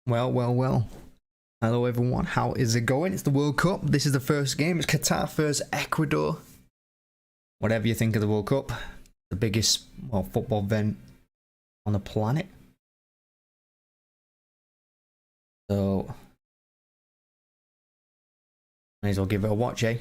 Well. Hello everyone, how is it going? It's the World Cup. This is the first game. It's Qatar versus Ecuador. Whatever you think of the World Cup, the biggest football event on the planet. So, may as well give it a watch, eh?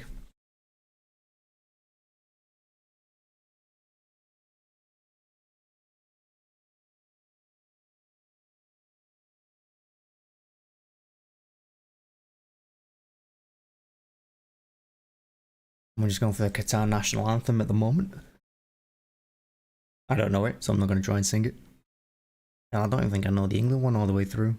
I'm just going for the Qatar national anthem at the moment. I don't know it, so I'm not going to try and sing it. I don't even think I know the England one all the way through.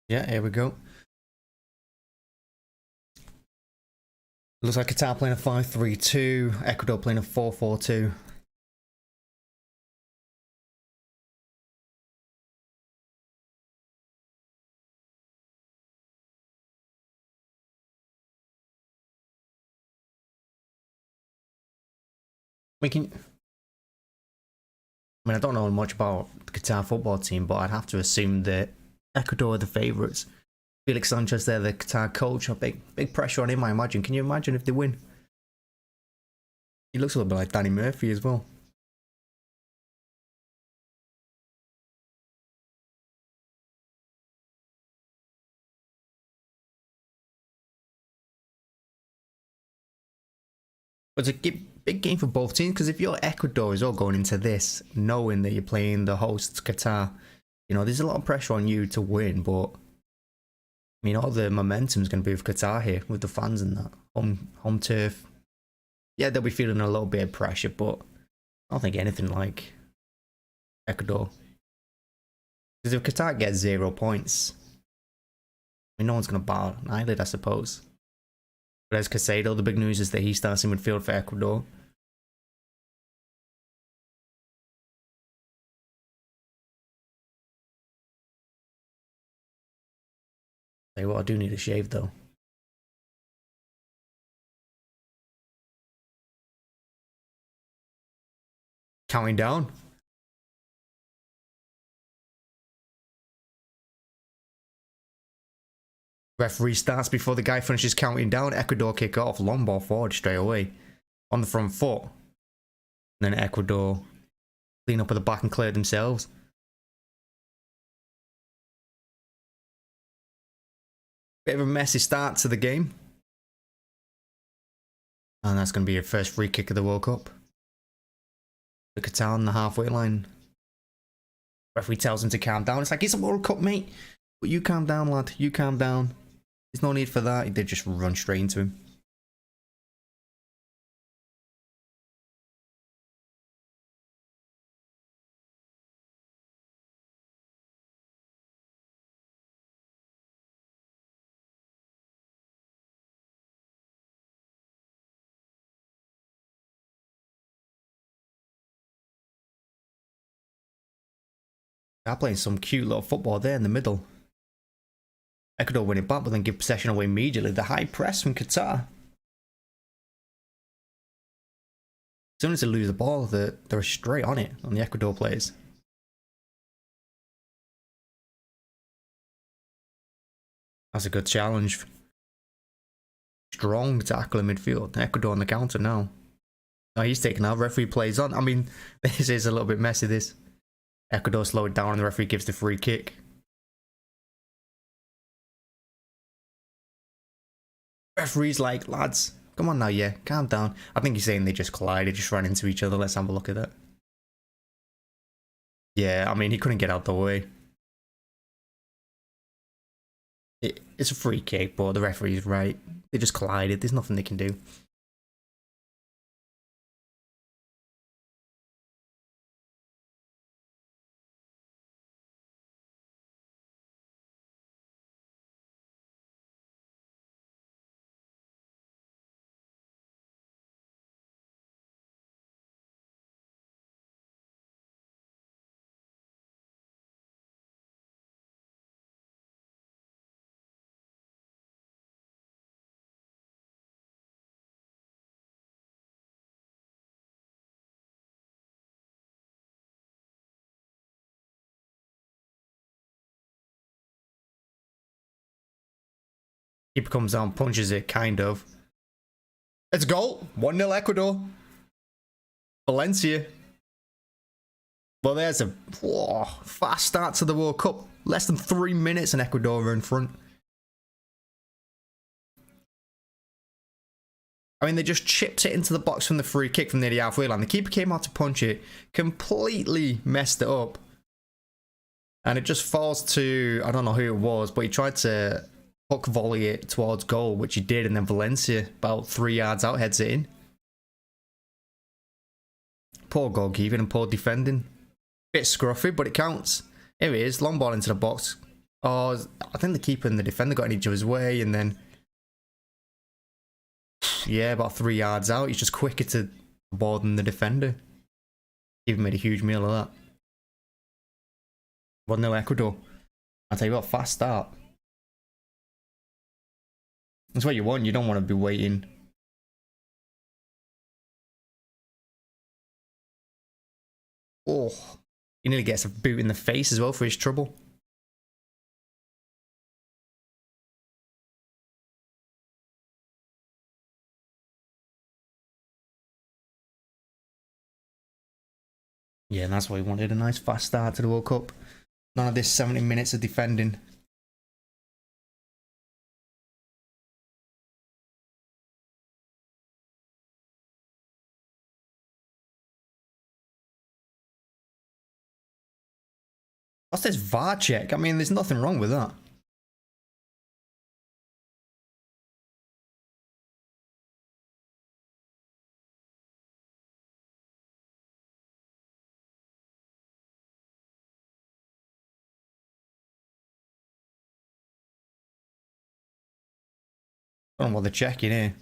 Yeah, here we go. Looks like Qatar playing a 5-3-2, Ecuador playing a 4-4-2. I don't know much about the Qatar football team, but I'd have to assume that Ecuador are the favourites. Felix Sanchez, they're the Qatar coach. A big pressure on him, I imagine. Can you imagine if they win? He looks a little bit like Danny Murphy as well. But it's a big game for both teams, because if you're Ecuador as well going into this, knowing that you're playing the hosts Qatar, you know, there's a lot of pressure on you to win, but I mean, all the momentum's going to be with Qatar here, with the fans and that. Home turf. Yeah, they'll be feeling a little bit of pressure, but I don't think anything like Ecuador. Because if Qatar gets 0 points, I mean, no one's going to bat an eyelid, I suppose. But as Casado, the big news is that he starts in midfield for Ecuador. Tell you what, I do need a shave though. Counting down. Referee starts before the guy finishes counting down. Ecuador kick off. Long ball forward straight away. On the front foot. And then Ecuador clean up at the back and clear themselves. Bit of a messy start to the game. And that's going to be your first free kick of the World Cup. The Qatar on the halfway line. Referee tells him to calm down. It's like, it's a World Cup, mate. But you calm down, lad. You calm down. There's no need for that. They just run straight into him. They're playing some cute little football there in the middle. Ecuador win it back, but then give possession away immediately. The high press from Qatar. As soon as they lose the ball, they're straight on it, on the Ecuador players. That's a good challenge. Strong tackle in midfield. Ecuador on the counter now. Oh, he's taken out. Referee plays on. I mean, this is a little bit messy, this. Ecuador slow it down and the referee gives the free kick. Referee's like, lads, come on now, yeah, calm down. I think he's saying they just collided, just ran into each other. Let's have a look at that. Yeah, I mean, he couldn't get out the way. It's a free kick, but the referee's right. They just collided. There's nothing they can do. Keeper comes down, punches it, kind of. It's a goal. 1-0 Ecuador. Valencia. Well, there's a fast start to the World Cup. Less than 3 minutes and Ecuador are in front. I mean, they just chipped it into the box from the free kick from near the halfway line. The keeper came out to punch it, completely messed it up. And it just falls to, I don't know who it was, but he tried to hook volley it towards goal, which he did, and then Valencia, about 3 yards out, heads it in. Poor goalkeeping and poor defending. Bit scruffy, but it counts. Here it is, long ball into the box. Oh, I think the keeper and the defender got in each other's way, and then yeah, about 3 yards out. He's just quicker to the ball than the defender. Even made a huge meal of that. 1-0 Ecuador. I'll tell you what, fast start. That's what you want. You don't want to be waiting. Oh, he nearly gets a boot in the face as well for his trouble. Yeah, and that's what he wanted. A nice fast start to the World Cup. None of this 70 minutes of defending. What's this VAR check? I mean, there's nothing wrong with that. I don't know what they're checking here.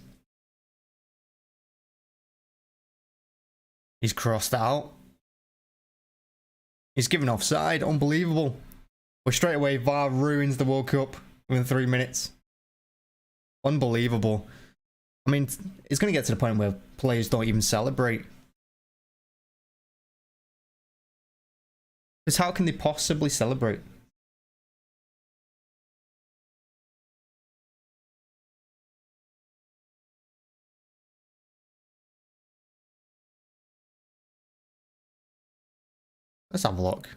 He's crossed out. He's given offside. Unbelievable. But straight away, VAR ruins the World Cup. within 3 minutes. Unbelievable. I mean, it's going to get to the point where players don't even celebrate. Because how can they possibly celebrate? Let's have a look.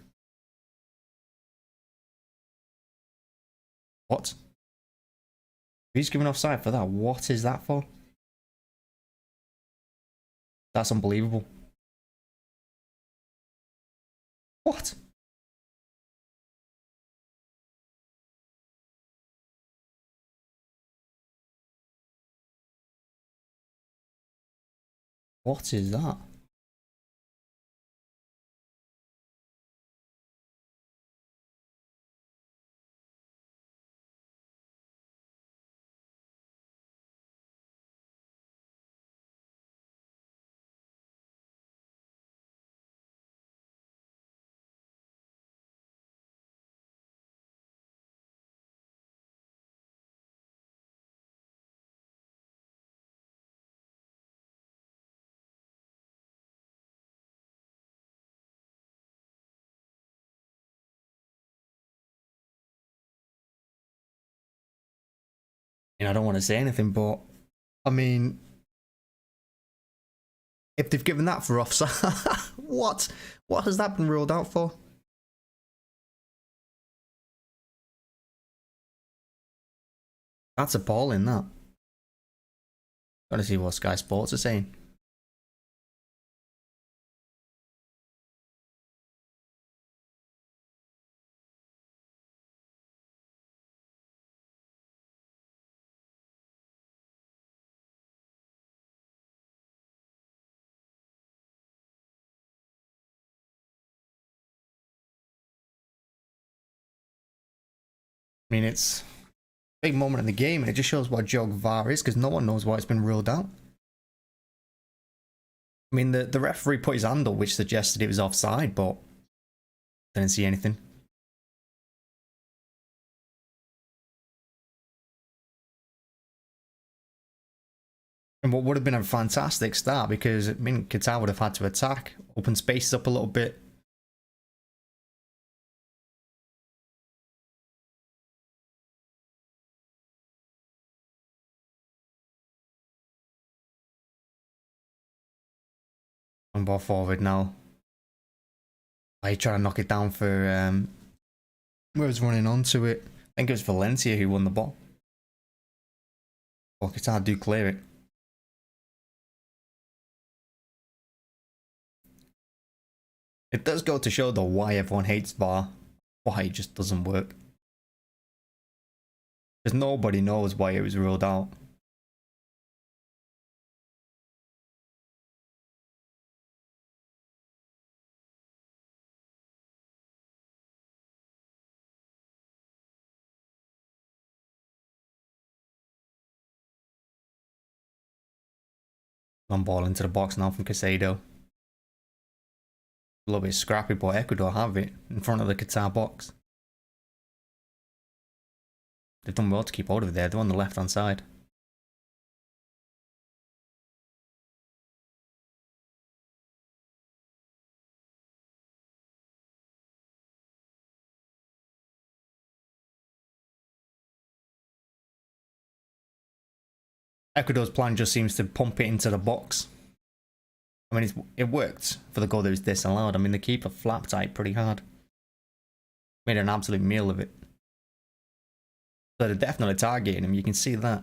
What? Who's giving offside for that? What is that for? That's unbelievable. What? What is that? I don't want to say anything, but I mean, if they've given that for offside, what has that been ruled out for? That's appalling, that. Gotta see what Sky Sports are saying. I mean, it's a big moment in the game, and it just shows what joke VAR is, because no one knows why it's been ruled out. I mean, the referee put his hand up, which suggested it was offside, but didn't see anything. And what would have been a fantastic start, because I mean, Qatar would have had to attack, open spaces up a little bit. And ball forward now. Are you trying to knock it down for whoever's running onto it? I think it was Valencia who won the ball. Well, Qatar do clear it. It does go to show though why everyone hates VAR, why it just doesn't work. Because nobody knows why it was ruled out. Long ball into the box now from Casado. A little bit scrappy, but Ecuador have it in front of the Qatar box. They've done well to keep hold of it there. They're on the left-hand side. Ecuador's plan just seems to pump it into the box. I mean, it worked for the goal that was disallowed. I mean, the keeper flapped tight pretty hard. Made an absolute meal of it. So they're definitely targeting him, you can see that.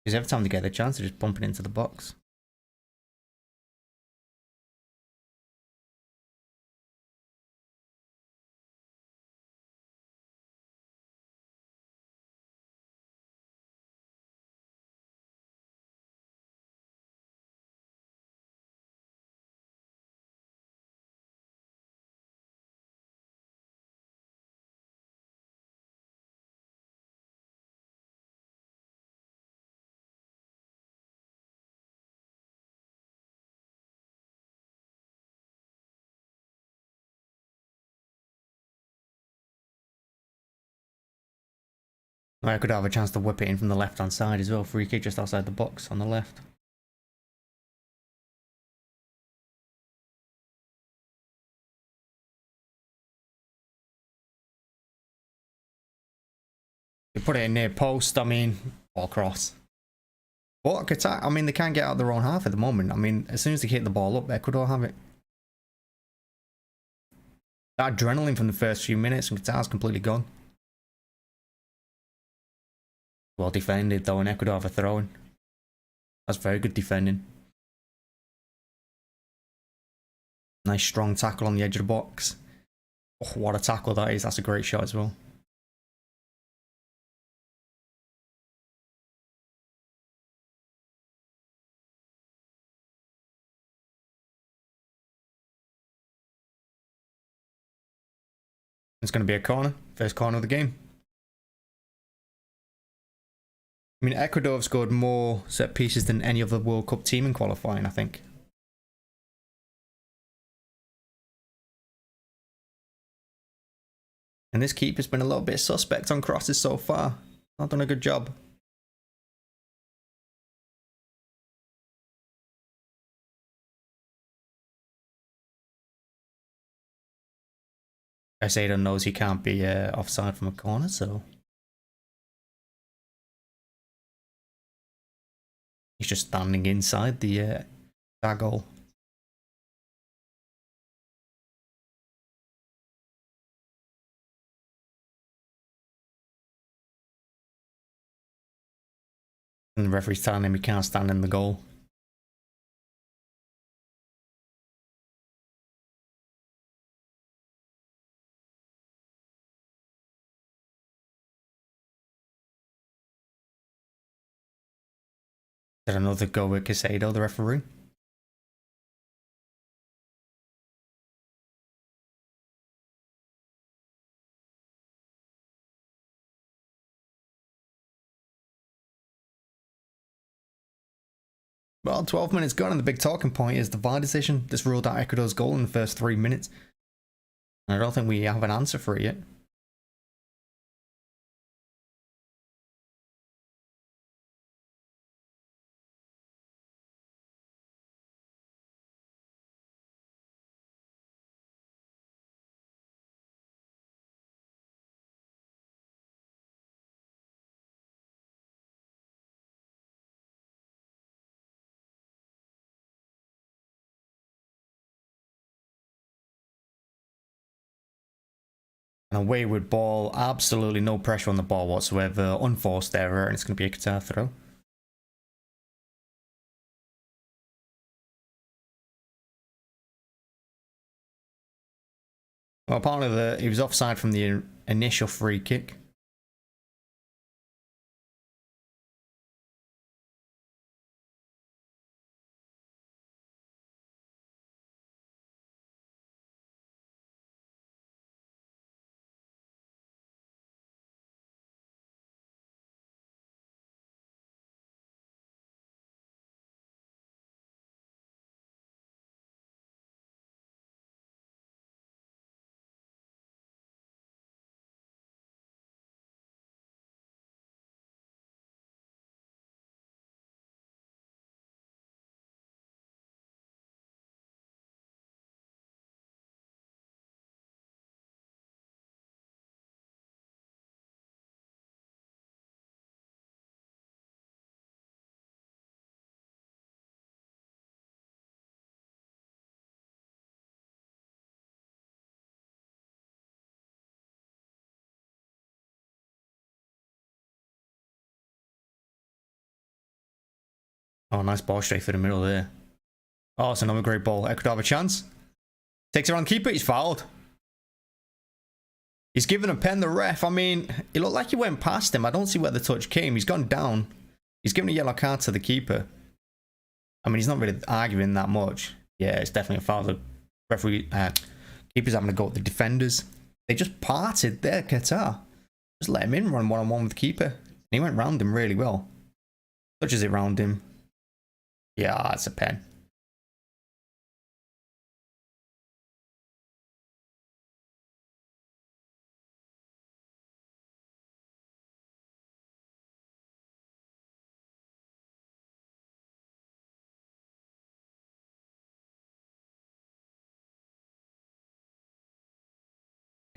Because every time they get the chance, they're just pumping into the box. I could have a chance to whip it in from the left-hand side as well. Free kick just outside the box on the left. You put it in near post, I mean, ball cross. But Qatar, I mean, they can't get out their own half at the moment. I mean, as soon as they hit the ball up, Ecuador have it. That adrenaline from the first few minutes and Qatar's completely gone. Well defended though, and Ecuador have a throw-in. That's very good defending. Nice strong tackle on the edge of the box. Oh, what a tackle that is. That's a great shot as well. It's going to be a corner. First corner of the game. I mean, Ecuador have scored more set pieces than any other World Cup team in qualifying, I think. And this keeper's been a little bit suspect on crosses so far. Not done a good job. Casado knows he can't be offside from a corner, so he's just standing inside the that goal. And the referee's telling him he can't stand in the goal. Did another go with Casado, the referee? Well, 12 minutes gone, and the big talking point is the VAR decision. This ruled out Ecuador's goal in the first 3 minutes. And I don't think we have an answer for it yet. And a wayward ball, absolutely no pressure on the ball whatsoever, unforced error, and it's going to be a Qatar throw. Well, apparently he was offside from the initial free kick. Oh, nice ball straight through the middle there. Oh, it's another great ball. Ecuador have a chance. Takes it around the keeper. He's fouled. He's given a pen the ref. I mean, it looked like he went past him. I don't see where the touch came. He's gone down. He's given a yellow card to the keeper. I mean, he's not really arguing that much. Yeah, it's definitely a foul. The referee, keeper's having to go at the defenders. They just parted there, Qatar. Just let him in, run one-on-one with the keeper. And he went round him really well. Touches it round him. Yeah, that's a pen.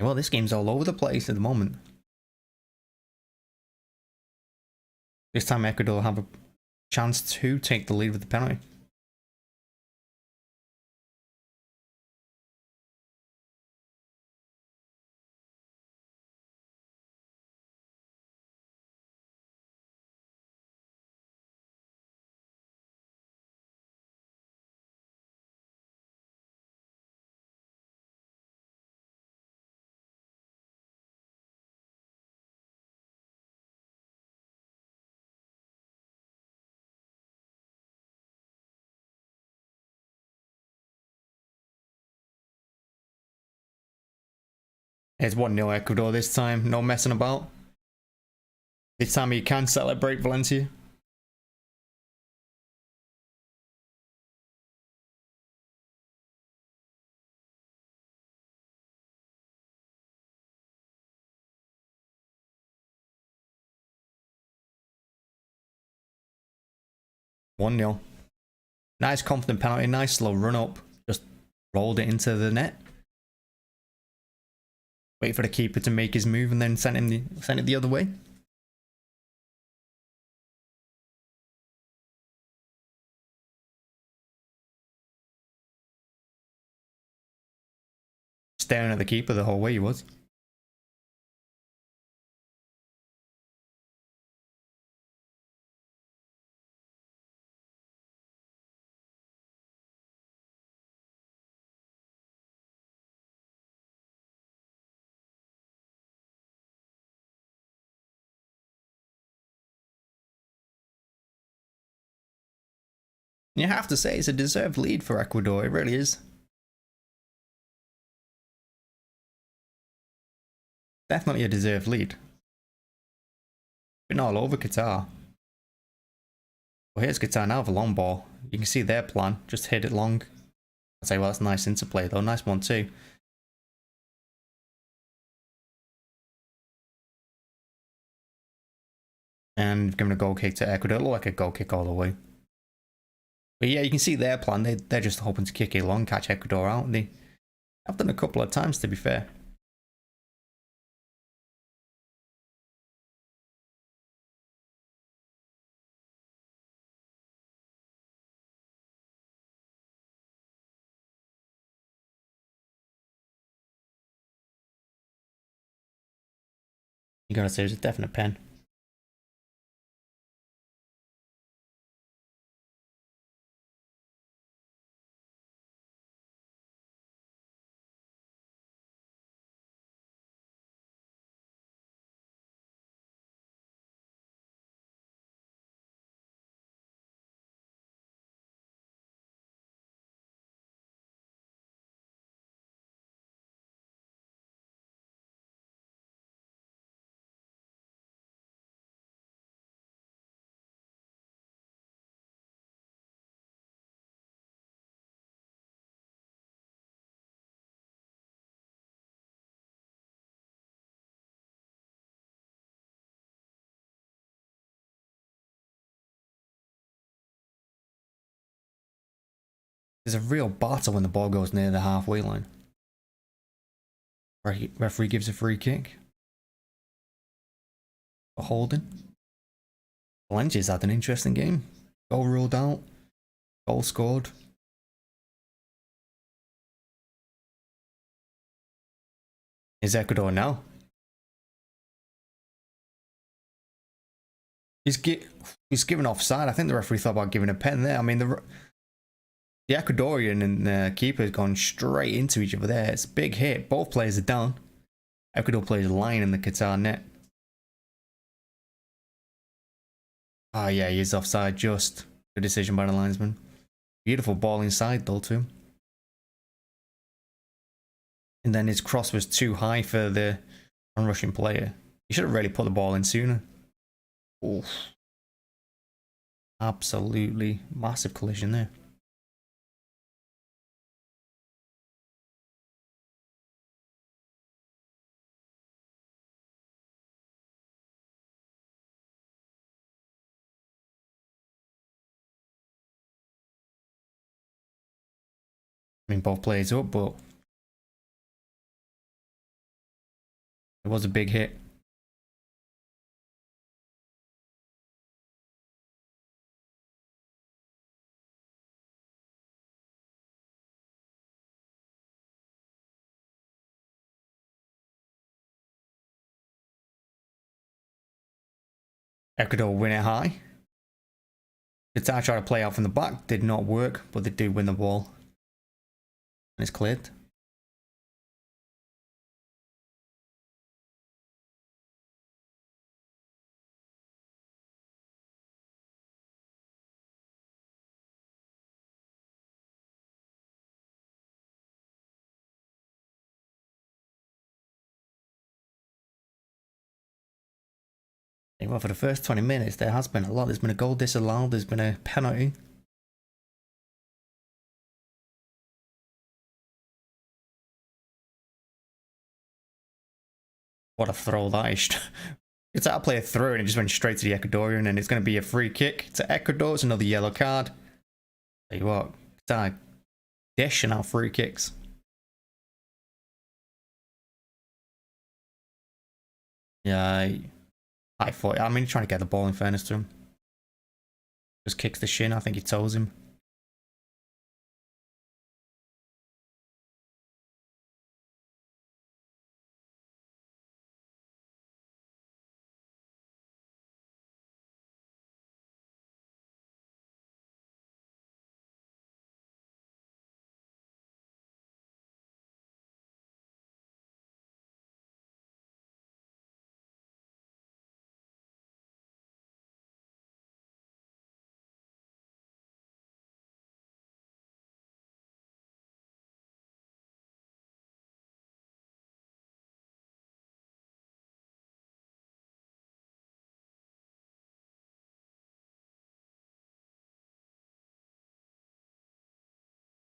Well, this game's all over the place at the moment. This time Ecuador have a chance to take the lead with the penalty. It's 1-0 Ecuador this time, no messing about. This time you can celebrate Valencia. One 0 Nice confident penalty, nice slow run up. Just rolled it into the net. Wait for the keeper to make his move and then send it the other way. Staring at the keeper the whole way he was. You have to say it's a deserved lead for Ecuador, it really is. Definitely a deserved lead. Been all over Qatar. Well, here's Qatar now with a long ball. You can see their plan, just hit it long. I'd say, well, that's a nice interplay though, nice one too. And giving a goal kick to Ecuador, look like a goal kick all the way. But yeah, you can see their plan, they're just hoping to kick it long, catch Ecuador out. They have done a couple of times, to be fair. You gotta say, it's a definite pen. There's a real battle when the ball goes near the halfway line. Referee gives a free kick. For holding. Valencia's had an interesting game. Goal ruled out. Goal scored. Is Ecuador now? He's given offside. I think the referee thought about giving a pen there. I mean, the Ecuadorian and the keeper has gone straight into each other there. It's a big hit. Both players are down. Ecuador plays lying in the Qatar net. Ah, yeah, he is offside. Just good decision by the linesman. Beautiful ball inside though too. And then his cross was too high for the onrushing player. He should have really put the ball in sooner. Oof. Absolutely massive collision there. I mean, both players up, but It was a big hit. Ecuador win it high. Qatar tried to play out from the back, did not work, but they do win the ball. And it's cleared. Well, for the first 20 minutes, there has been a lot. There's been a goal disallowed, there's been a penalty. What a throw that is. It's out play a throw and it just went straight to the Ecuadorian, and it's going to be a free kick to Ecuador. It's another yellow card. Tell you what, Qatar dishing out free kicks. Yeah, I thought, I mean, he's trying to get the ball in fairness to him. Just kicks the shin, I think he toes him.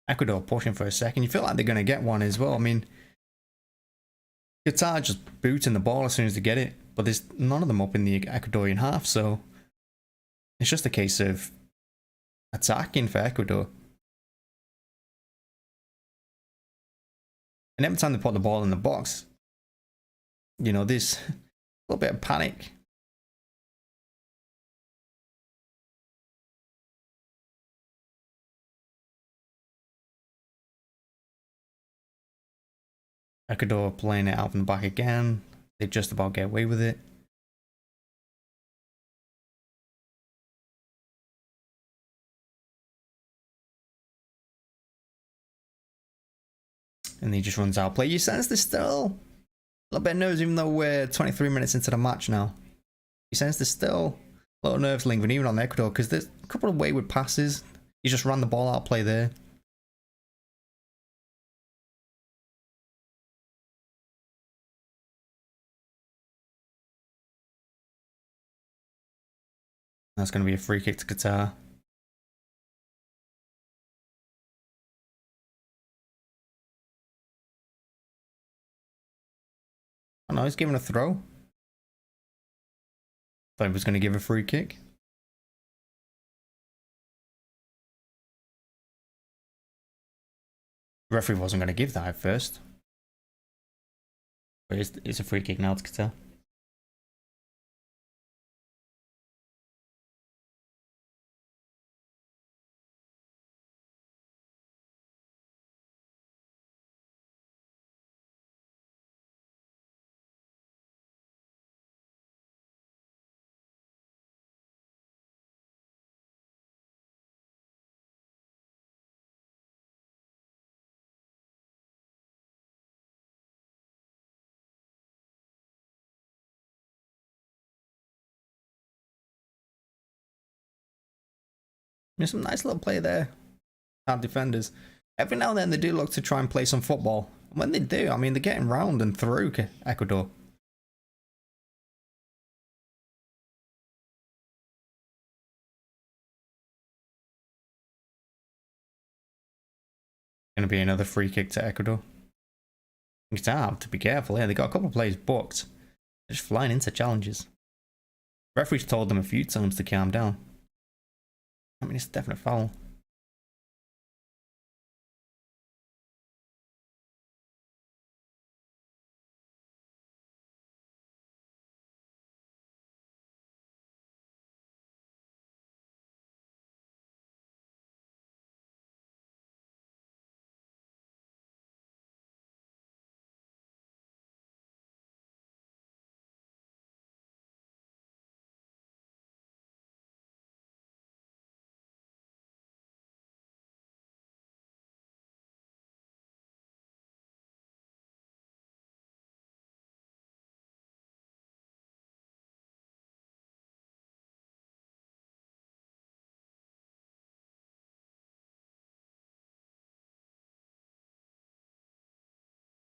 Ecuador pushing for a second. You feel like they're going to get one as well. I mean, Qatar just booting the ball as soon as they get it, but there's none of them up in the Ecuadorian half, so it's just a case of attacking for Ecuador. And every time they put the ball in the box, you know, there's a little bit of panic. Ecuador playing it out from the back again. They just about get away with it. And he just runs out play. You sense there's still a little bit of nerves, even though we're 23 minutes into the match now. You sense there's still a lot of nerves lingering even on Ecuador, because there's a couple of wayward passes. He just ran the ball out play there. That's going to be a free kick to Qatar. Oh no, he's giving a throw. Thought he was going to give a free kick. The referee wasn't going to give that at first. But it's a free kick now to Qatar. There's some nice little play there. Our defenders. Every now and then they do look to try and play some football. When they do, I mean, they're getting round and through Ecuador. Going to be another free kick to Ecuador. It's have to be careful here. They got a couple of players booked. They're just flying into challenges. Referee's told them a few times to calm down. I mean, it's a definite foul.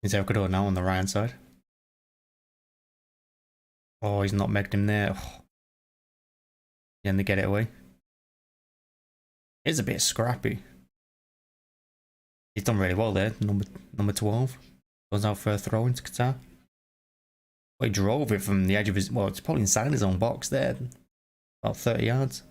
Is Ecuador now on the right hand side? Oh, he's not megged him there. Oh. And they get it away. It's a bit scrappy. He's done really well there. Number 12 goes out for a throw into Qatar. Well, he drove it from the edge of his. Well, it's probably inside his own box there, about 30 yards.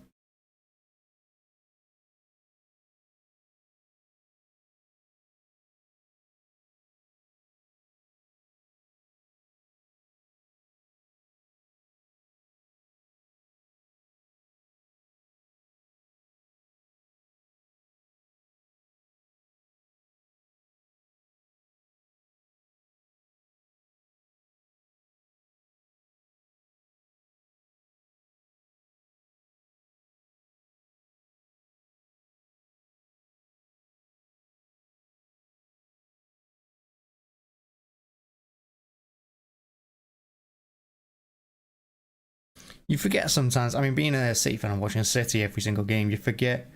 You forget sometimes. I mean, being a City fan and watching City every single game, you forget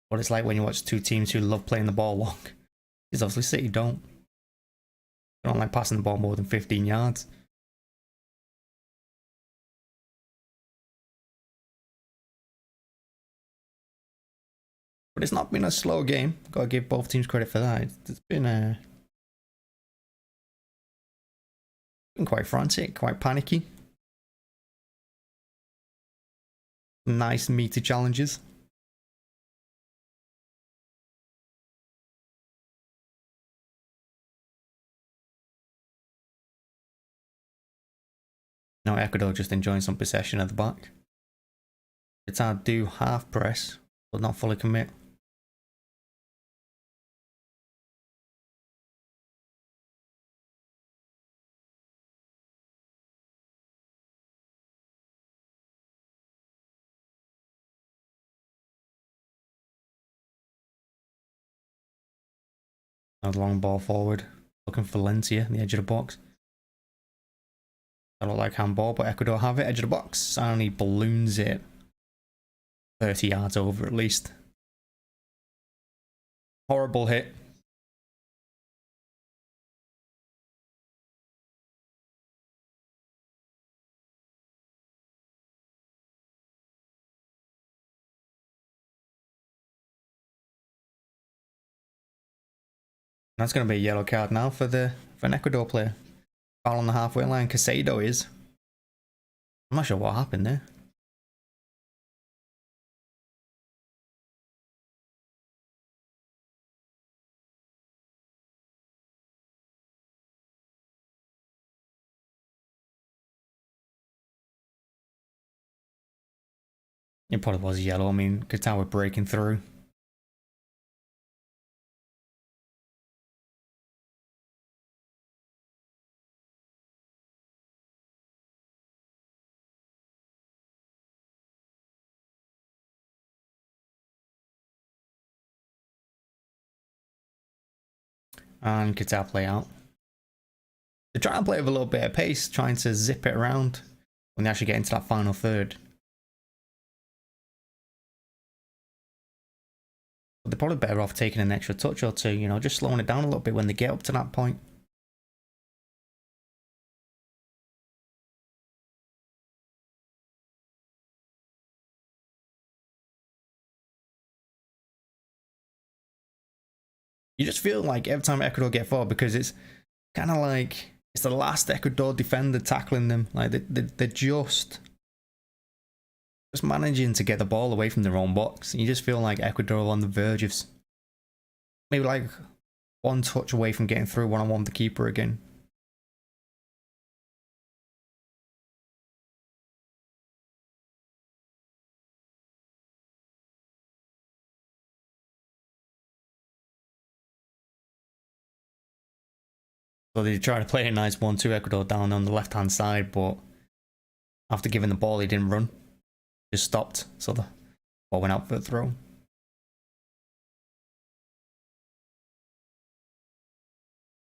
what it's like when you watch two teams who love playing the ball long. Because obviously City don't. They don't like passing the ball more than 15 yards. But it's not been a slow game. Got to give both teams credit for that. It's been quite frantic, quite panicky. Nice meaty challenges. Now Ecuador just enjoying some possession at the back. Qatar do half press, but not fully commit. Another long ball forward, looking for Valencia on the edge of the box. I don't like handball, but Ecuador have it, edge of the box, and he balloons it 30 yards over at least. Horrible hit. That's going to be a yellow card now for an Ecuador player. Foul on the halfway line, Casado is. I'm not sure what happened there. It probably was yellow. I mean, Qatar were breaking through. And Qatar play out. They're trying to play with a little bit of pace, trying to zip it around when they actually get into that final third. But they're probably better off taking an extra touch or two, you know, just slowing it down a little bit when they get up to that point. You just feel like every time Ecuador get forward, because it's kind of like it's the last Ecuador defender tackling them. Like they're just managing to get the ball away from their own box. You just feel like Ecuador are on the verge of maybe like one touch away from getting through one-on-one with the keeper again. So they tried to play a nice 1-2 Ecuador down on the left-hand side, but after giving the ball, he didn't run. Just stopped, so the ball went out for a throw.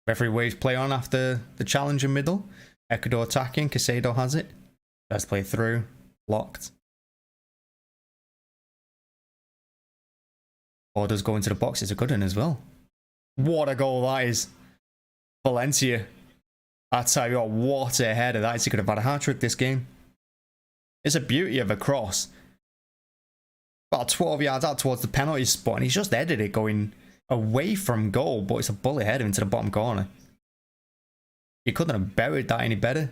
Referee waves play on after the challenge in middle. Ecuador attacking, Casado has it. First play through, blocked. Ball does go into the box, it's a good one as well. What a goal that is. Valencia. I tell you what a header that is. He could have had a hat-trick this game. It's a beauty of a cross. About 12 yards out towards the penalty spot, and he's just headed it going away from goal, but it's a bullet header into the bottom corner. He couldn't have buried that any better.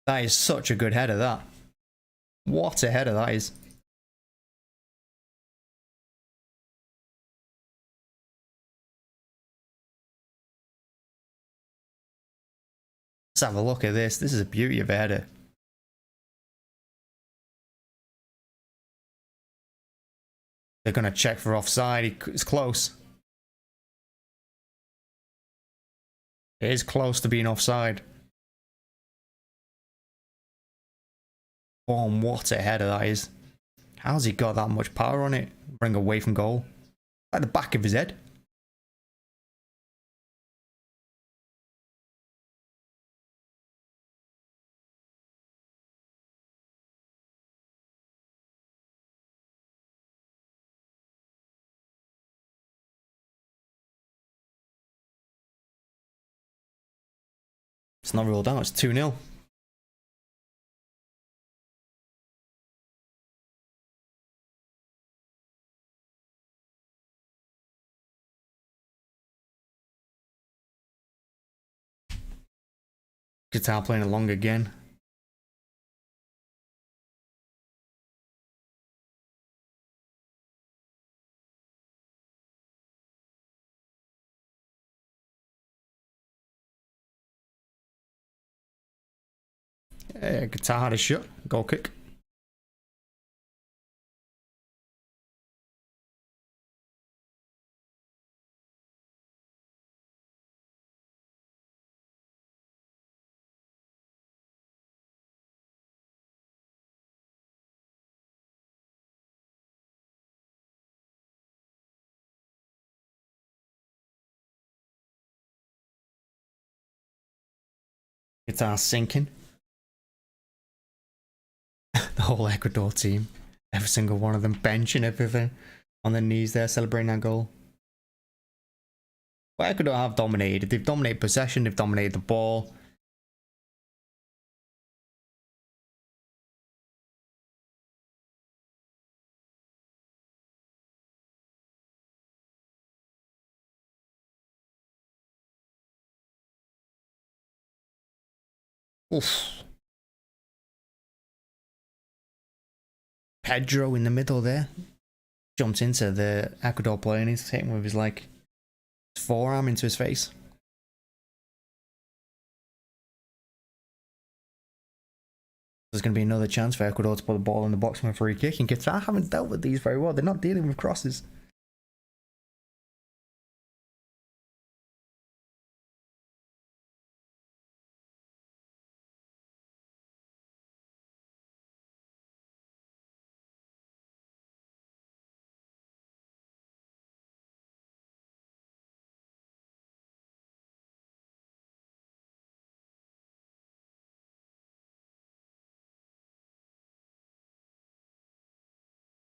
That is such a good header, that. What a header that is. Let's have a look at this. This is a beauty of a header. They're going to check for offside. It's close. It is close to being offside. Oh, what a header that is. How's he got that much power on it? Bring away from goal. Like the back of his head. It's not ruled out. It's 2-0. Qatar playing along again. Qatar had a shot. Goal kick. Qatar sinking. The whole Ecuador team. Every single one of them benching everything on their knees there, celebrating that goal. But Ecuador have dominated. They've dominated possession. They've dominated the ball. Oof. Pedro in the middle there. Jumps into the Ecuador player and he's hitting with his like forearm into his face. There's going to be another chance for Ecuador to put the ball in the box from a free kick, and Qatar haven't dealt with these very well. They're not dealing with crosses.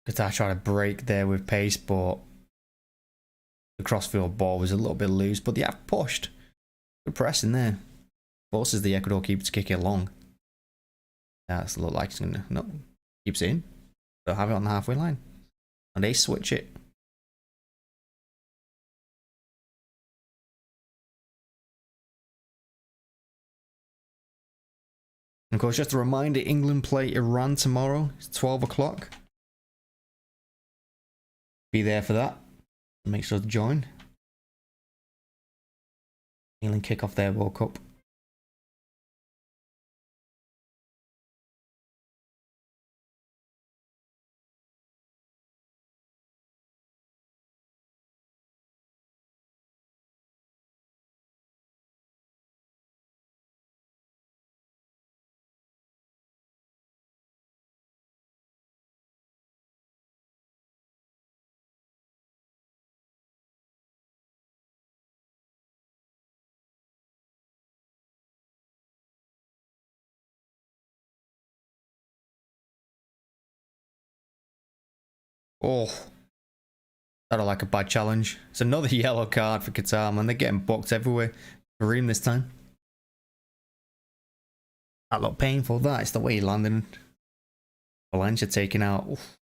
Qatar tried to break there with pace, but the crossfield ball was a little bit loose, but they have pushed. Good pressing there. Forces the Ecuador keeper to kick it long. That's look like it's going to... No. Keeps it in. They'll have it on the halfway line. And they switch it. And of course, just a reminder, England play Iran tomorrow. It's 12 o'clock. Be there for that. Make sure to join. England kick off their World Cup. Oh, that looked like a bad challenge. It's another yellow card for Qatar, man. They're getting booked everywhere. Kareem this time. That looked painful. That is the way he landed. Valencia taken out. Oof.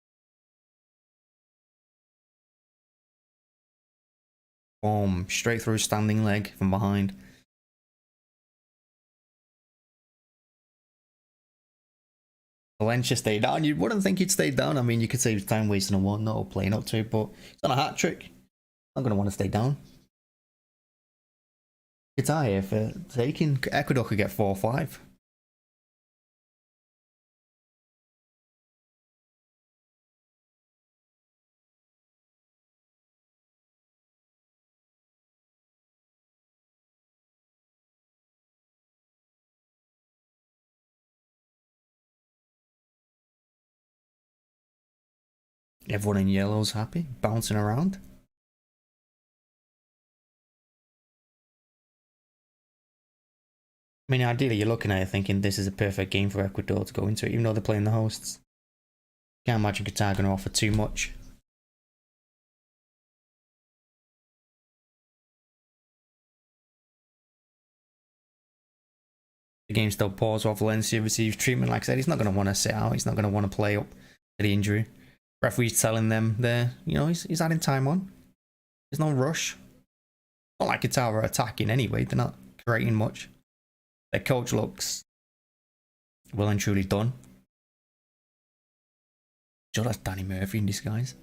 Boom. Straight through standing leg from behind. Valencia stayed down. You wouldn't think he'd stay down. I mean, you could say he was time wasting a 1-0 playing up to it, but he's on a hat trick. I'm going to want to stay down. Qatar here for taking. Ecuador could get 4-5. Everyone in yellow's happy, bouncing around. I mean, ideally, you're looking at it thinking this is a perfect game for Ecuador to go into, even though they're playing the hosts. Can't imagine Qatar going to offer too much. The game still paused while Valencia receives treatment. Like I said, he's not going to want to sit out. He's not going to want to play up to the injury. Referee's telling them there, you know, he's adding time on. There's no rush. Not like Qatar are attacking anyway. They're not creating much. Their coach looks well and truly done. Sure, that's Danny Murphy in disguise.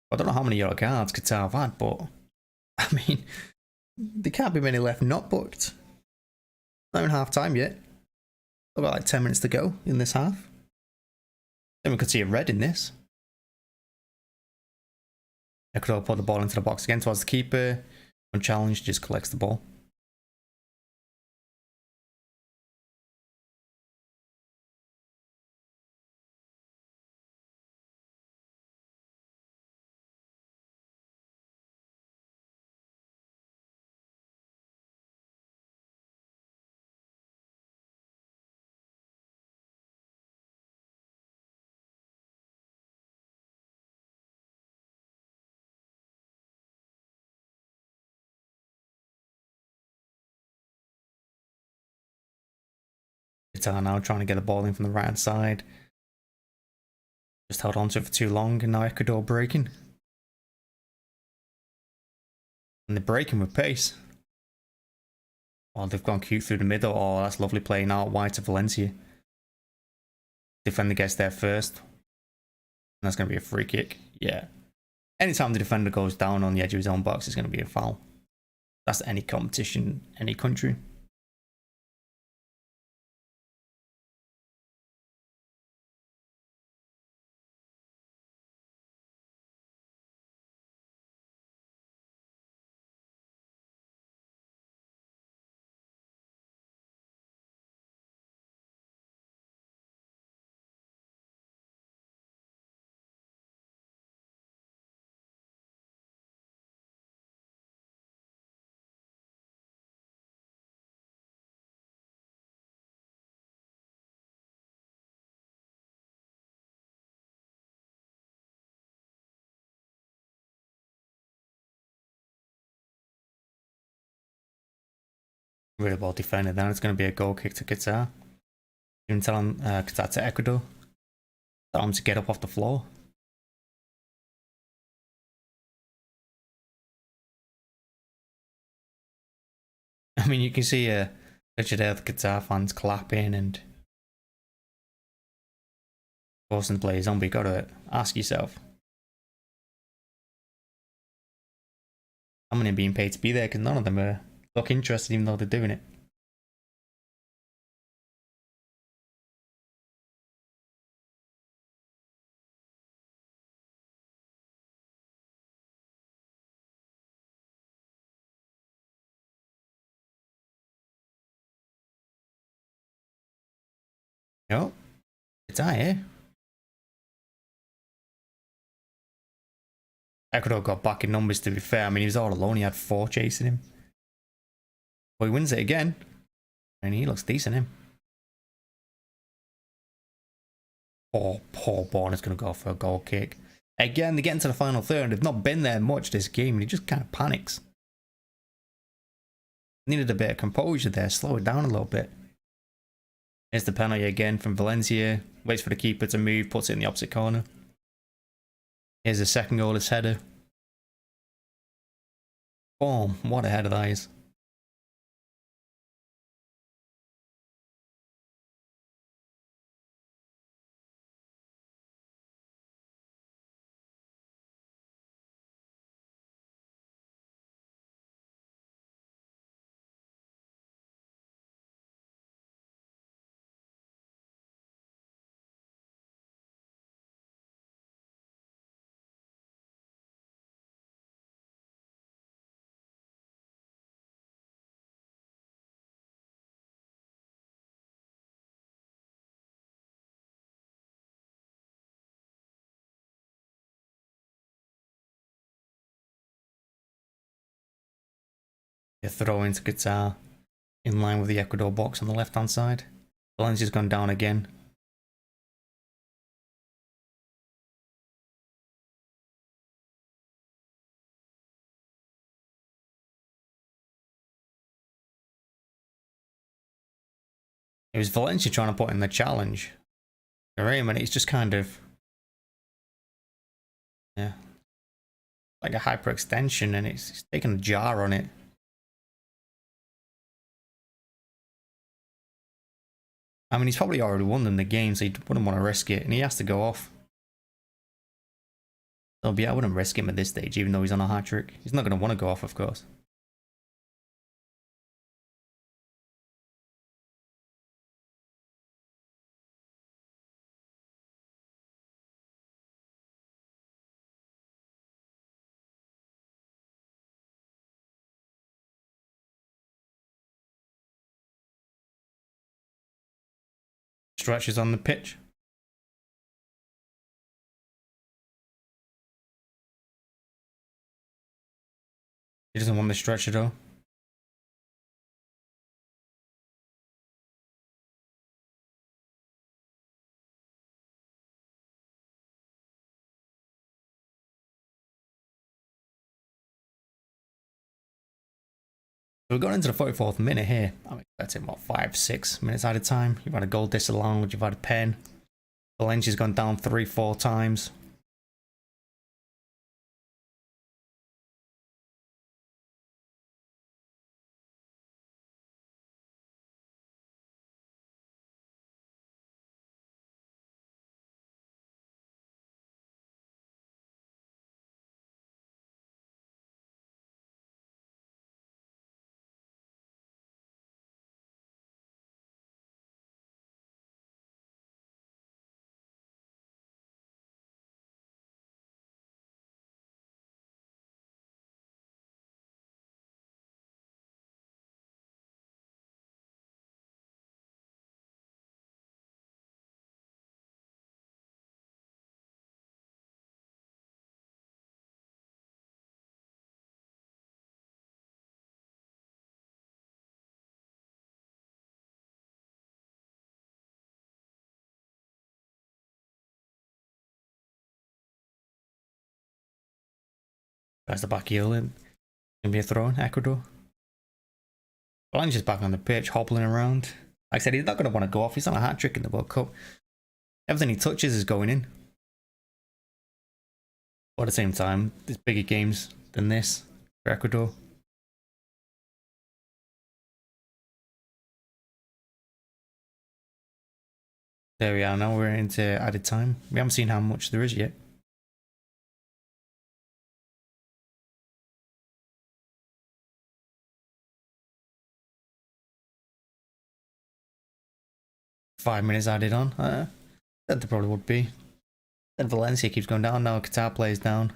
I don't know how many yellow cards Qatar have had, but I mean, there can't be many left not booked. Not even half time yet. We've got like 10 minutes to go in this half. Then we could see a red in this. Ecuador put the ball into the box again towards the keeper. Unchallenged, just collects the ball. Qatar now trying to get the ball in from the right hand side. Just held on to it for too long, and now Ecuador breaking. And they're breaking with pace. Oh, they've gone cute through the middle. Oh, that's lovely play now wide to Valencia. Defender gets there first. And that's going to be a free kick. Yeah. Anytime the defender goes down on the edge of his own box, it's going to be a foul. That's any competition, any country. Really well defended now. It's going to be a goal kick to Qatar. Even telling Qatar to Ecuador. Tell them to get up off the floor. I mean, you can see a picture there of the Qatar fans clapping and forcing the players on, but you got to ask yourself, how many are being paid to be there? Because none of them look interested even though they're doing it. No, it's here. Ecuador got back in numbers, to be fair. I mean, he was all alone. He had 4 chasing him. But he wins it again. And he looks decent, him. Poor Born is going to go for a goal kick. Again, they're getting to the final third. They've not been there much this game. And he just kind of panics. Needed a bit of composure there. Slow it down a little bit. Here's the penalty again from Valencia. Waits for the keeper to move. Puts it in the opposite corner. Here's the second goalless header. Boom. What a header that is. A throw into Qatar. In line with the Ecuador box on the left hand side. Valencia's gone down again. It was Valencia trying to put in the challenge. And it's just kind of, yeah, like a hyperextension, and it's taking a jar on it. I mean, he's probably already won them the game, so he wouldn't want to risk it, and he has to go off. So, yeah, I wouldn't risk him at this stage, even though he's on a hat trick. He's not going to want to go off, of course. Stretches on the pitch. He doesn't want the stretcher though. So we've gone into the 44th minute here. I'm expecting what, 5-6 minutes at a time. You've had a goal disallowed, you've had a pen. Valencia's gone down 3-4 times. Tries the back heel in. Gonna be a throw in Ecuador. Valencia's back on the pitch, hobbling around. Like I said, he's not going to want to go off. He's on a hat trick in the World Cup. Everything he touches is going in. But at the same time, there's bigger games than this for Ecuador. There we are. Now we're into added time. We haven't seen how much there is yet. Five minutes added on. That there probably would be. Then Valencia keeps going down. Now Qatar plays down.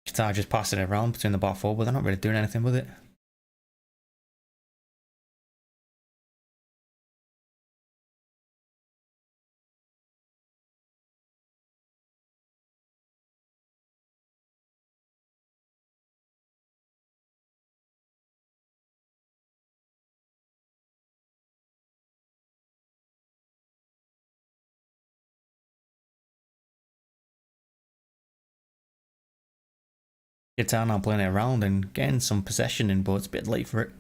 Qatar just passing it around between the back four, but they're not really doing anything with it. Qatar now playing it around and getting some possession in, but it's a bit late for it.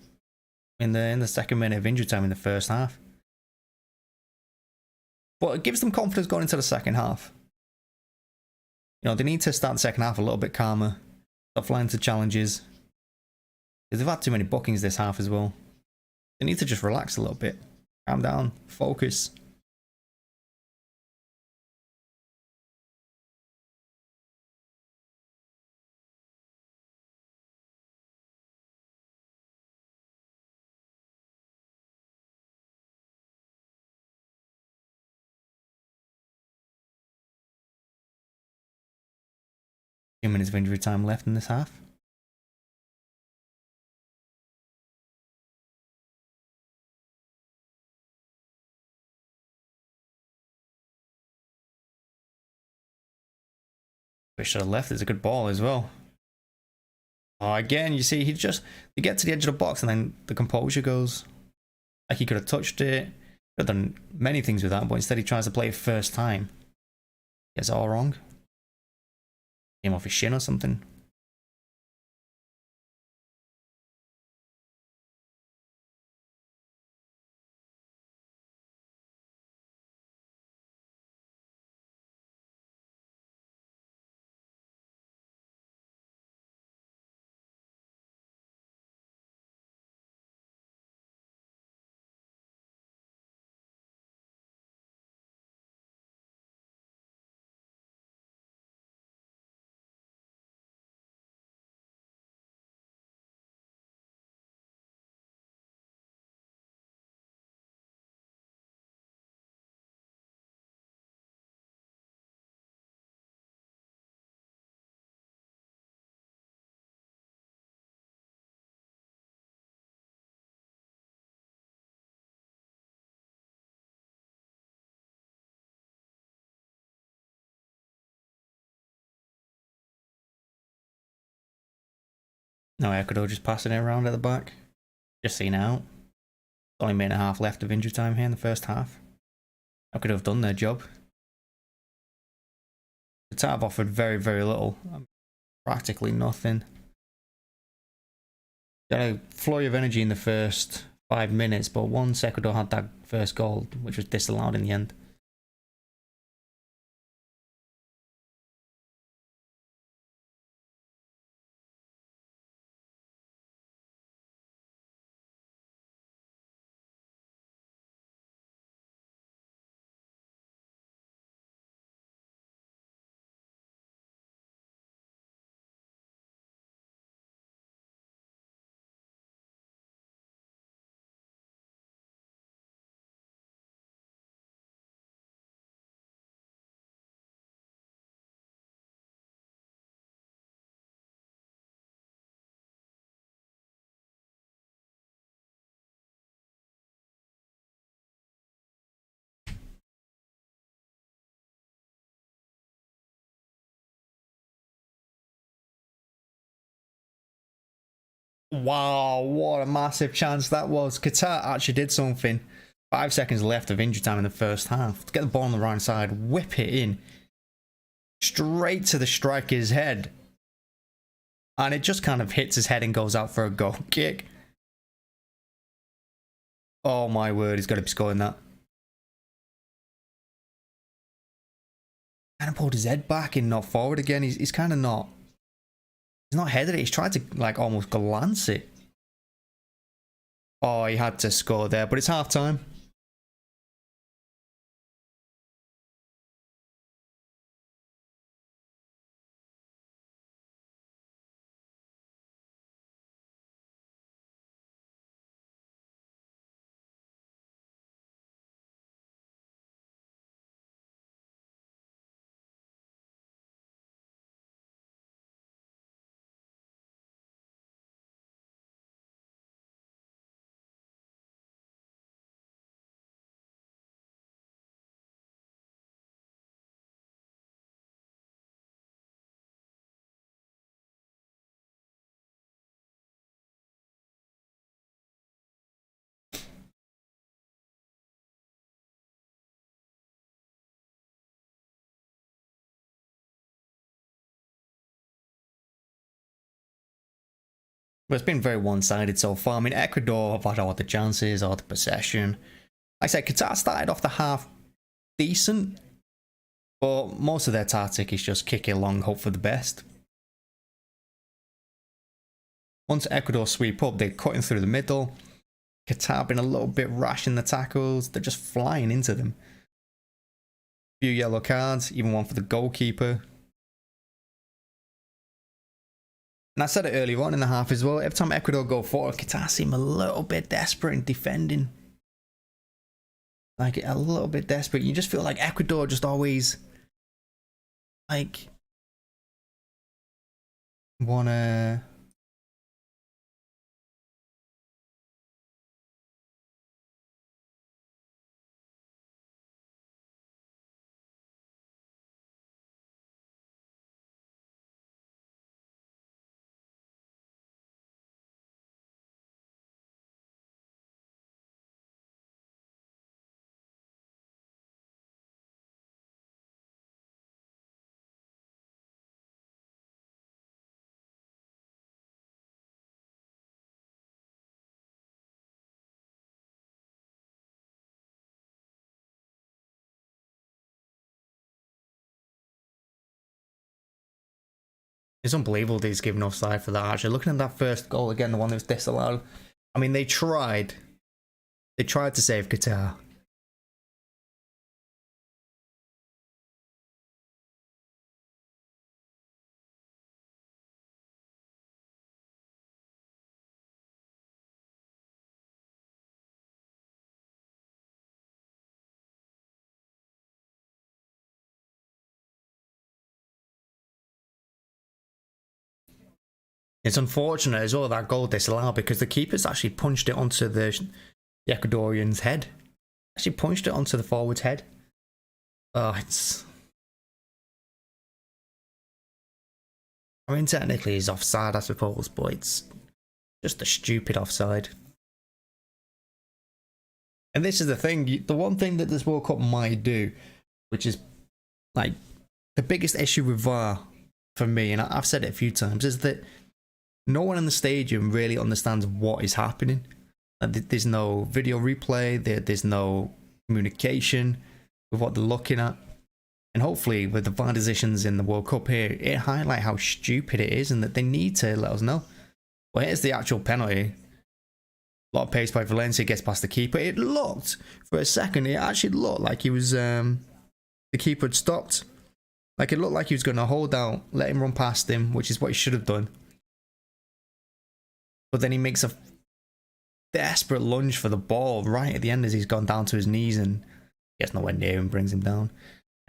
In the second minute of injury time in the first half. But it gives them confidence going into the second half. You know, they need to start the second half a little bit calmer. Stop flying to challenges. Because they've had too many bookings this half as well. They need to just relax a little bit. Calm down. Focus. Few minutes of injury time left in this half. But should have left. It's a good ball as well. Oh, again, you see, they get to the edge of the box and then the composure goes. Like he could have touched it. Could have done many things with that, but instead he tries to play it first time. Gets it all wrong. Came off his shin or something. No, Ecuador just passing it around at the back. Just seen out. Only a minute and a half left of injury time here in the first half. I could have done their job. The Qatar have offered very, very little. Practically nothing. Got a flurry of energy in the first 5 minutes, but once Ecuador had that first goal, which was disallowed in the end. Wow, what a massive chance that was. Qatar actually did something. 5 seconds left of injury time in the first half. To get the ball on the right side, whip it in. Straight to the striker's head. And it just kind of hits his head and goes out for a goal kick. Oh my word, he's got to be scoring that. Kind of pulled his head back and not forward again. He's kind of not. He's not headed it. He's tried to like almost glance it. Oh, he had to score there, but it's half time. But it's been very one-sided so far. I mean, Ecuador have had all the chances, all the possession. Like I said, Qatar started off the half decent, but most of their tactic is just kick it along, hope for the best. Once Ecuador sweep up, they're cutting through the middle. Qatar been a little bit rash in the tackles. They're just flying into them. Few yellow cards, even one for the goalkeeper. And I said it earlier on in the half as well. Every time Ecuador go forward, Qatar seem a little bit desperate in defending. Like, a little bit desperate. You just feel like Ecuador just always, like, wanna... It's unbelievable that he's given offside for that, actually. Looking at that first goal, again, the one that was disallowed. I mean, they tried. They tried to save Qatar. It's unfortunate as well that goal disallowed because the keeper's actually punched it onto the Ecuadorian's head. Actually punched it onto the forward's head. Oh, it's... I mean, technically he's offside, I suppose, but it's just a stupid offside. And this is the thing, the one thing that this World Cup might do, which is like the biggest issue with VAR for me, and I've said it a few times, is that no one in the stadium really understands what is happening. There's no video replay, there's no communication with what they're looking at. And hopefully with the VAR decisions in the World Cup here, it highlights how stupid it is and that they need to let us know. Well, here's the actual penalty. A lot of pace by Valencia, gets past the keeper. It looked, for a second, it actually looked like he was, the keeper had stopped. Like, it looked like he was going to hold out, let him run past him, which is what he should have done. But then he makes a desperate lunge for the ball right at the end as he's gone down to his knees and gets nowhere near him, brings him down.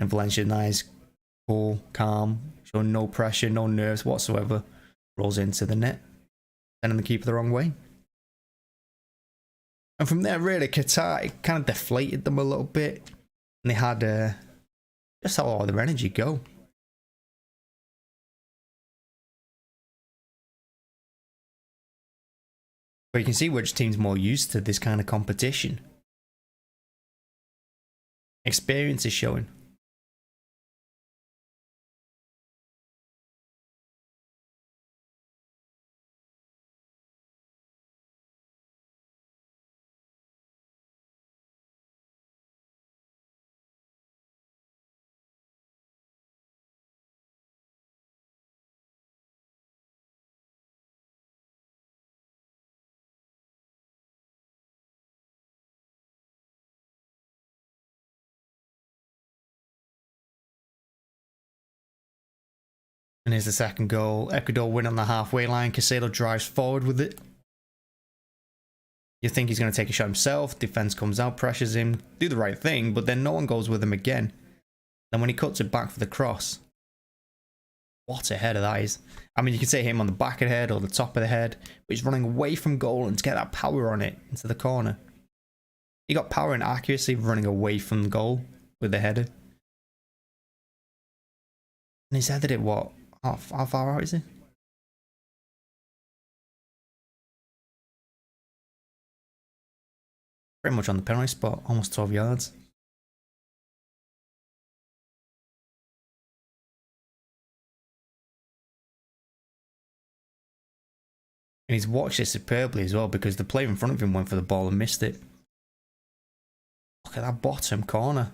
And Valencia, nice, cool, calm, showing no pressure, no nerves whatsoever, rolls into the net, sending the keeper the wrong way. And from there, really, Qatar, it kind of deflated them a little bit. And they had just how all their energy go. But you can see which team's more used to this kind of competition. Experience is showing. And here's the second goal. Ecuador win on the halfway line. Casado drives forward with it. You think he's going to take a shot himself. Defense comes out, pressures him, do the right thing, but then no one goes with him again. Then when he cuts it back for the cross, what a header that is. I mean, you can say him on the back of the head or the top of the head, but he's running away from goal and to get that power on it into the corner. He got power and accuracy running away from the goal with the header. And he's headed it, what? How far out is he? Pretty much on the penalty spot, almost 12 yards. And he's watched it superbly as well, because the player in front of him went for the ball and missed it. Look at that bottom corner.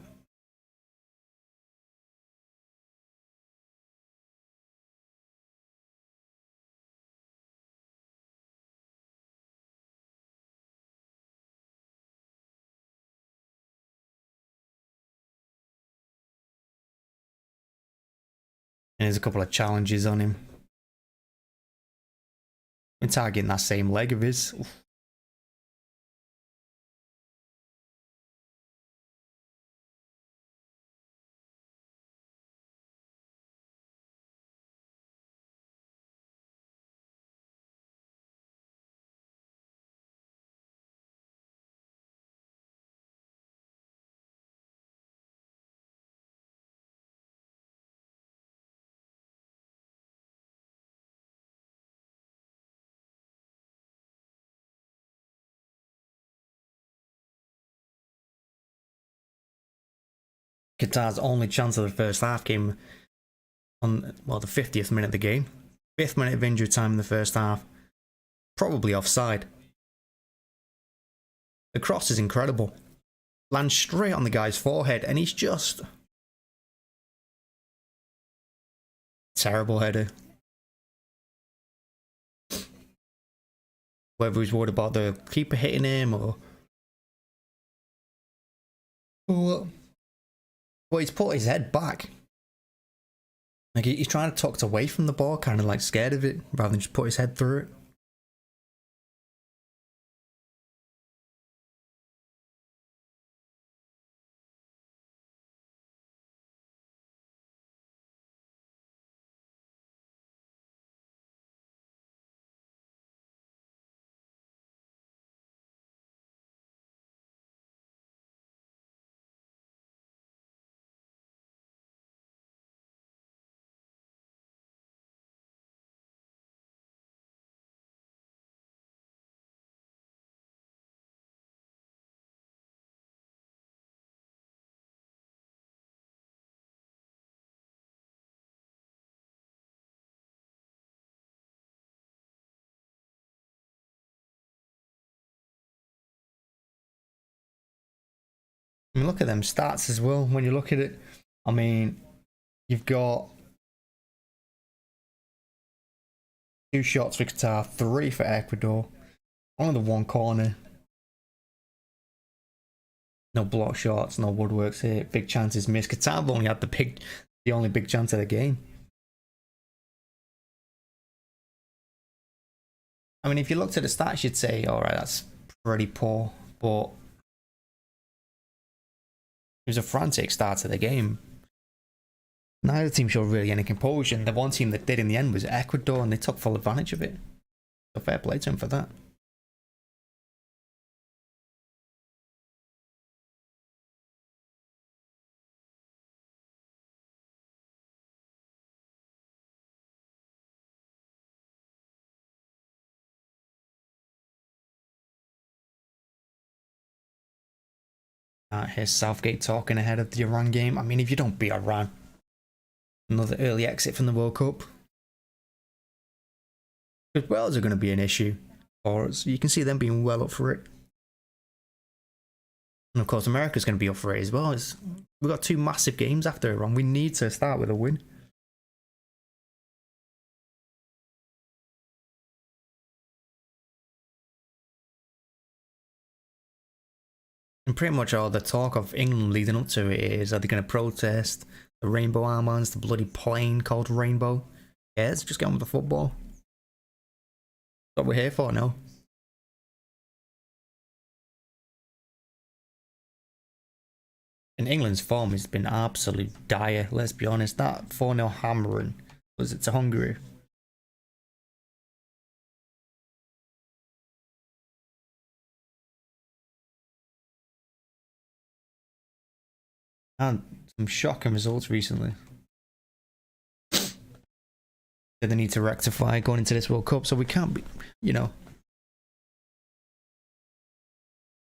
And there's a couple of challenges on him. And targeting that same leg of his. Oof. Qatar's only chance of the first half came on, well, the 50th minute of the game. 5th minute of injury time in the first half. Probably offside. The cross is incredible. Lands straight on the guy's forehead, and he's just... terrible header. Whether he's worried about the keeper hitting him or... well, he's put his head back. Like, he's trying to tuck away from the ball, kind of like scared of it, rather than just put his head through it. I mean, look at them stats as well. When you look at it, I mean, you've got 2 shots for Qatar, 3 for Ecuador, only the 1 corner. No block shots, no woodworks hit, big chances missed. Qatar have only had the only big chance of the game. I mean, if you looked at the stats, you'd say, all right, that's pretty poor, but it was a frantic start to the game. Neither team showed really any composure, and the one team that did in the end was Ecuador, and they took full advantage of it. So fair play to them for that. Here's Southgate talking ahead of the Iran game. I mean, if you don't beat Iran, another early exit from the World Cup. Because Wales are going to be an issue for us. You can see them being well up for it. And of course, America's going to be up for it as well. We've got 2 massive games after Iran. We need to start with a win. And pretty much all the talk of England leading up to it is, are they going to protest the rainbow armbands, the bloody plane called Rainbow? Yeah, let's just get on with the football. That's what we're here for now. And England's form has been absolutely dire, let's be honest. That 4-0 hammering, was it to Hungary? And some shocking results recently that they need to rectify going into this World Cup, so we can't be, you know.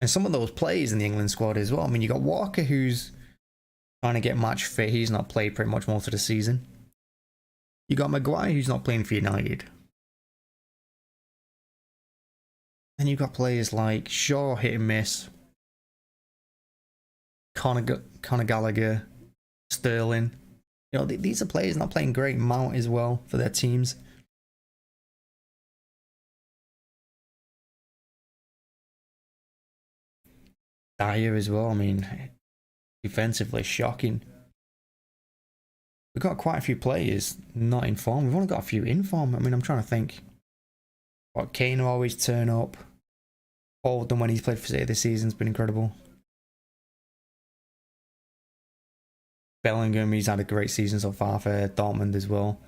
And some of those players in the England squad as well. I mean, you got Walker, who's trying to get match fit. He's not played pretty much most of the season. You got Maguire, who's not playing for United. And you've got players like Shaw, hit and miss, Conor Gallagher, Sterling. You know, these are players not playing great. Mount as well for their teams. Dyer as well. I mean, defensively shocking. We've got quite a few players not in form. We've only got a few in form. I mean, I'm trying to think. What, Kane will always turn up. Oldham, when he's played for City this season's been incredible. Bellingham, he's had a great season so far for Dortmund as well.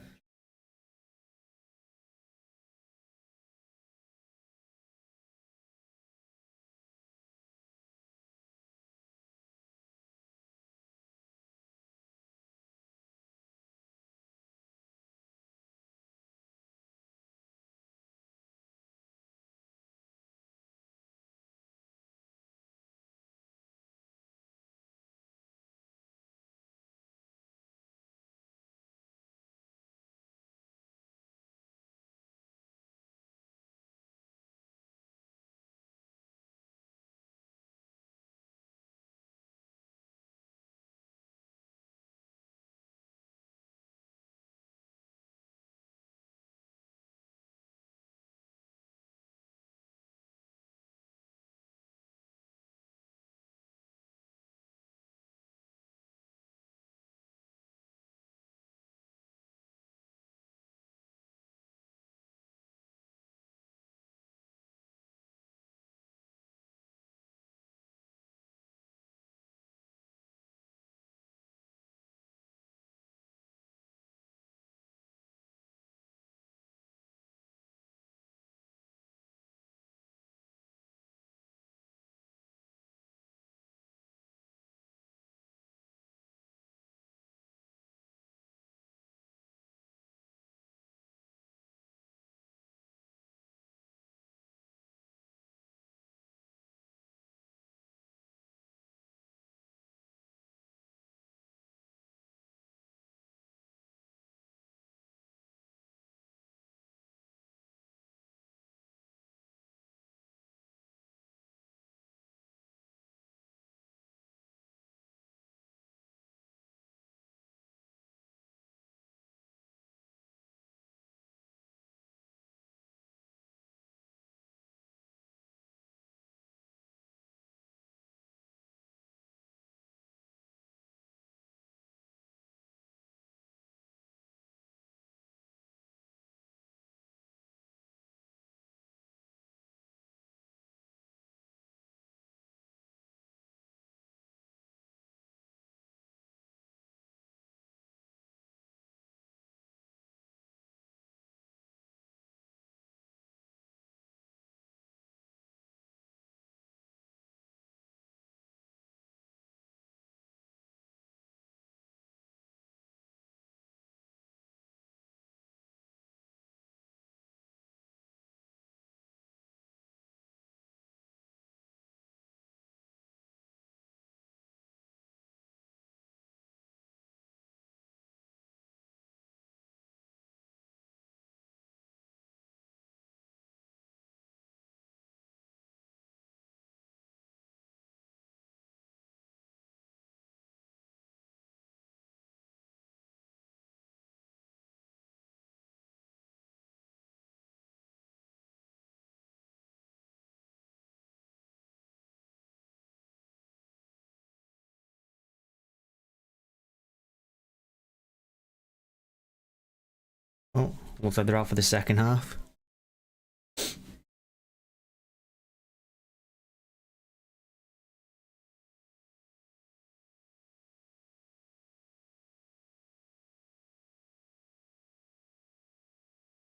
Oh, looks like they're out for the second half.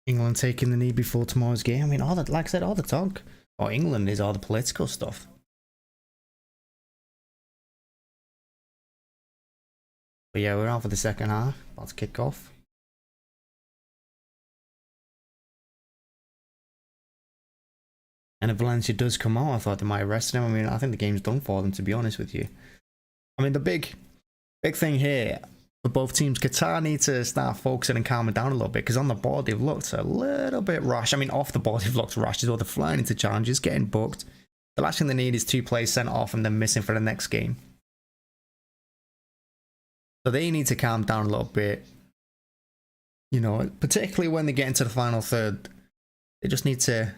England taking the knee before tomorrow's game. I mean, all that, like I said, all the talk about England is all the political stuff. But yeah, we're out for the second half. About to kick off. And if Valencia does come out, I thought they might arrest him. I mean, I think the game's done for them, to be honest with you. I mean, the big thing here, for both teams. Qatar need to start focusing and calming down a little bit, because on the board they've looked a little bit rash. I mean, off the board they've looked rash as well. They're flying into challenges, getting booked. The last thing they need is 2 players sent off and then missing for the next game. So they need to calm down a little bit. You know, particularly when they get into the final third, they just need to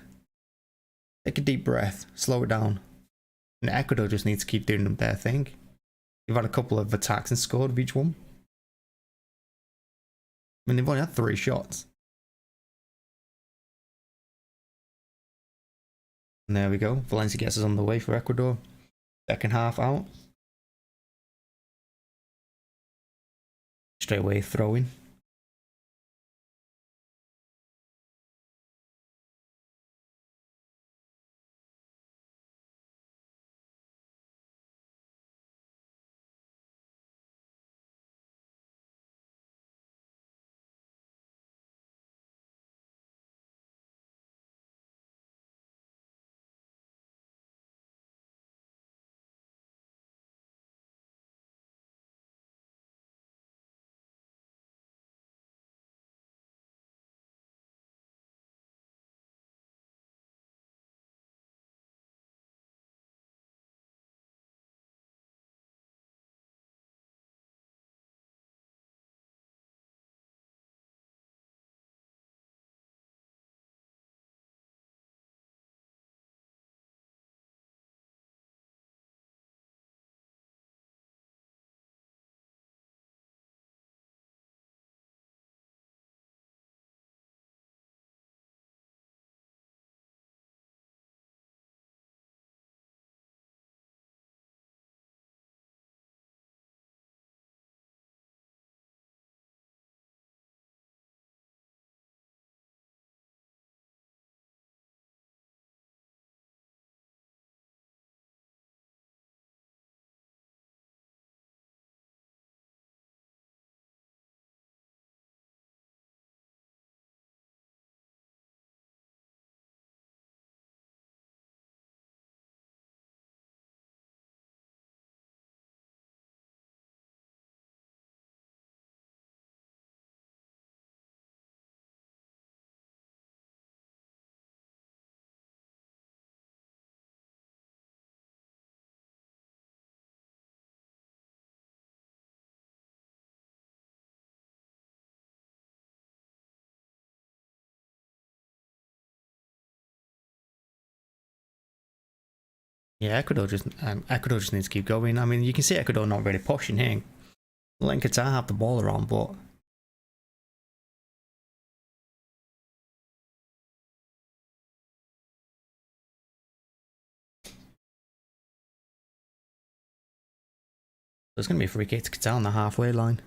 take a deep breath, slow it down. And Ecuador just needs to keep doing their thing. They've had a couple of attacks and scored with each one. I mean, they've only had 3 shots. And there we go. Valencia gets us on the way for Ecuador. Second half out. Straight away throwing. Yeah, Ecuador just needs to keep going. I mean, you can see Ecuador not really pushing here. Letting Qatar have the ball around, but there's going to be a free kick to Qatar on the halfway line.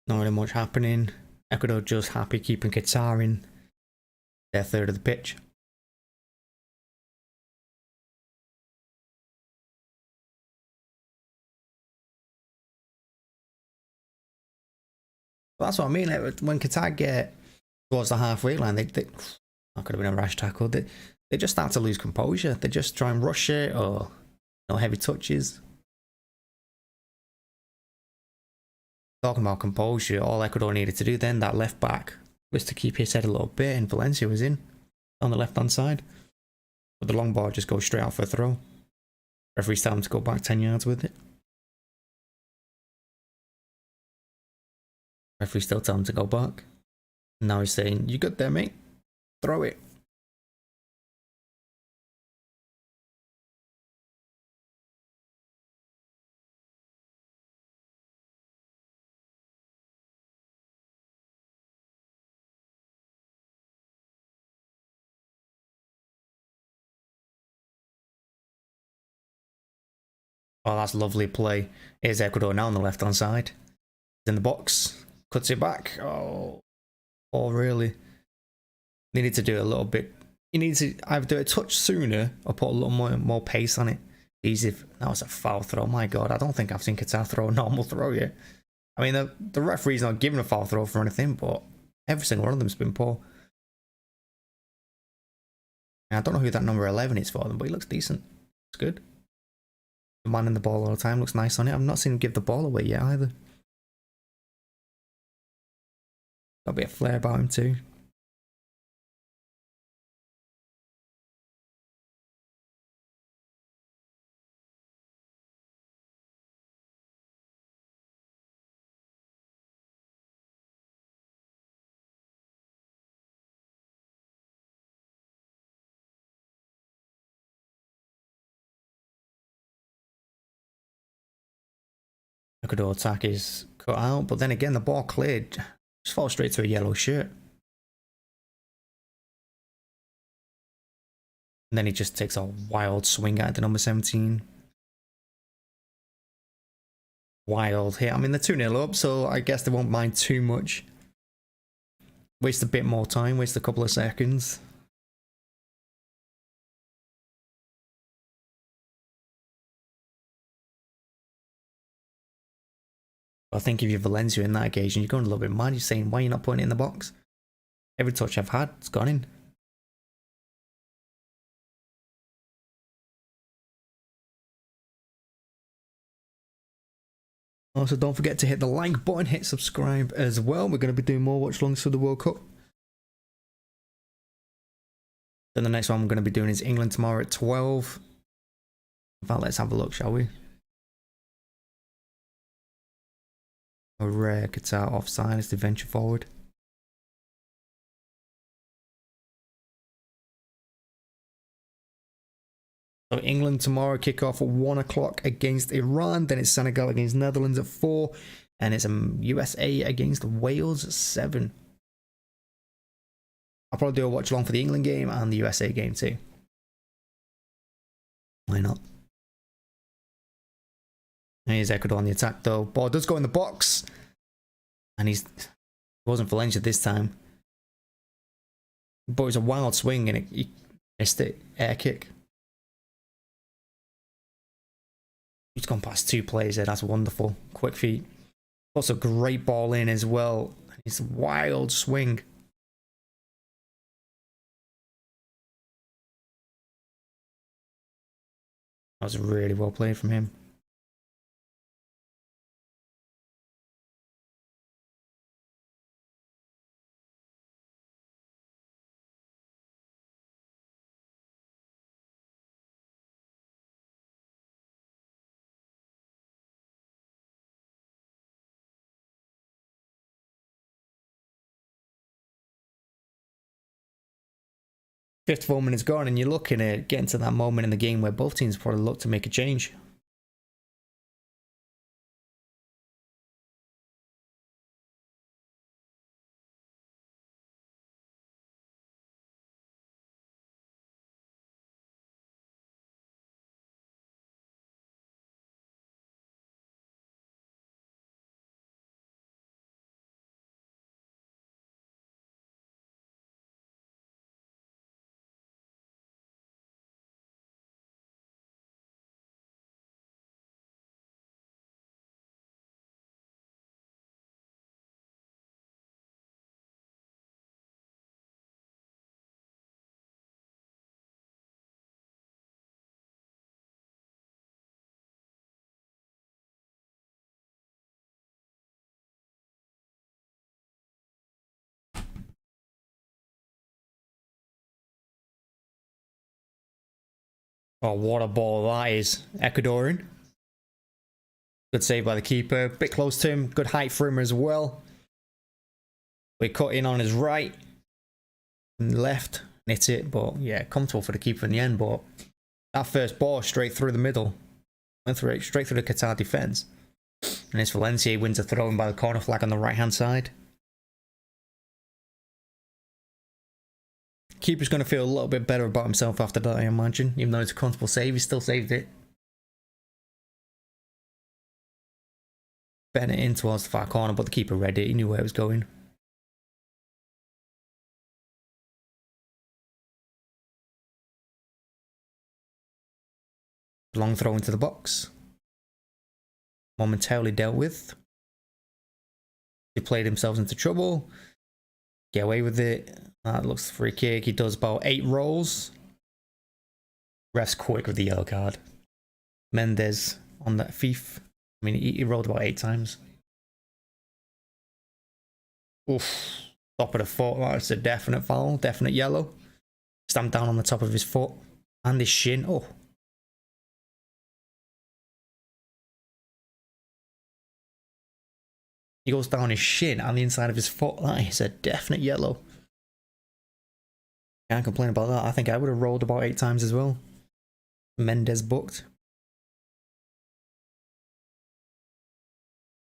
Not really much happening. Ecuador just happy keeping Qatar in their third of the pitch. But that's what I mean. Like, when Qatar get towards the halfway line, that could have been a rash tackle. They just start to lose composure. They just try and rush it or heavy touches. Talking about composure, all Ecuador needed to do then, that left back, was to keep his head a little bit, and Valencia was in on the left hand side. But the long ball just goes straight out for a throw. Referee's telling him to go back 10 yards with it. Referee still telling him to go back. Now he's saying, "You good there, mate? Throw it." Oh, that's lovely play. Here's Ecuador now on the left hand side. In the box. Cuts it back. Oh, really? Needed to do it a little bit. You need to either do it a touch sooner or put a little more pace on it. Easy. That was a foul throw. My God, I don't think I've seen Qatar throw a normal throw yet. I mean, the referee's not giving a foul throw for anything, but every single one of them's been poor. And I don't know who that number 11 is for them, but he looks decent. It's good. The man in the ball all the time, looks nice on it. I've not seen him give the ball away yet either. Got a bit of flair about him too. Ecuador attack is cut out, but then again the ball cleared. Just falls straight to a yellow shirt. And then he just takes a wild swing at the number 17. Wild hit. I mean, they're 2-0 up, so I guess they won't mind too much. Waste a bit more time, waste a couple of seconds. I think if you're Valencia in that occasion, you're going a little bit mad. You're saying, why are you not putting it in the box? Every touch I've had, it's gone in. Also, don't forget to hit the like button, hit subscribe as well. We're going to be doing more watch longs for the World Cup. Then the next one I'm going to be doing is England tomorrow at 12. In fact, let's have a look, shall we? A rare Qatar offside as they venture forward. So England tomorrow kick off at 1 o'clock against Iran. Then it's Senegal against Netherlands at 4. And it's USA against Wales at 7. I'll probably do a watch along for the England game and the USA game too. Why not? Here's Ecuador on the attack though. Ball does go in the box. And it wasn't Valencia this time. But it was a wild swing and he missed it. Air kick. He's gone past 2 players there. That's wonderful. Quick feet. Also great ball in as well. It's a wild swing. That was really well played from him. Fifth 4 minutes gone, and you're looking at getting to that moment in the game where both teams probably look to make a change. Oh, what a ball that is. Ecuadorian. Good save by the keeper. Bit close to him. Good height for him as well. We cut in on his right. And left. Hit it. But yeah, comfortable for the keeper in the end. But that first ball straight through the middle. Went through it, straight through the Qatar defence. And it's Valencia wins a throw in by the corner flag on the right hand side. Keeper's going to feel a little bit better about himself after that, I imagine. Even though it's a comfortable save, he still saved it. Betting it in towards the far corner, but the keeper read it. He knew where it was going. Long throw into the box. Momentarily dealt with. He played themselves into trouble. Get away with it. That looks free kick. He does about 8 rolls. Ref's quick with the yellow card. Mendes on that thief. I mean, he rolled about 8 times. Oof. Top of the foot. That's a definite foul. Definite yellow. Stamped down on the top of his foot. And his shin. Oh. He goes down his shin and the inside of his foot. That is a definite yellow. Can't complain about that. I think I would have rolled about 8 times as well. Mendes booked.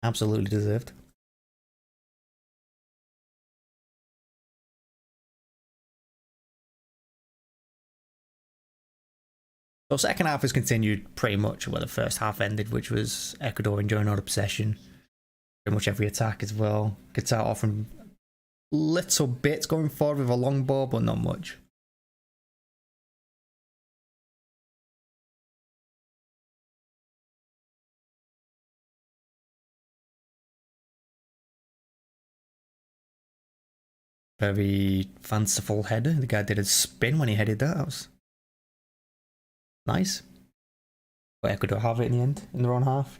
Absolutely deserved. So second half has continued pretty much where the first half ended, which was Ecuador enjoying all the possession. Pretty much every attack as well. Qatar offering little bits going forward with a long ball, but not much. Very fanciful header. The guy did a spin when he headed that. That was nice. But Ecuador have it in the end, in their own half.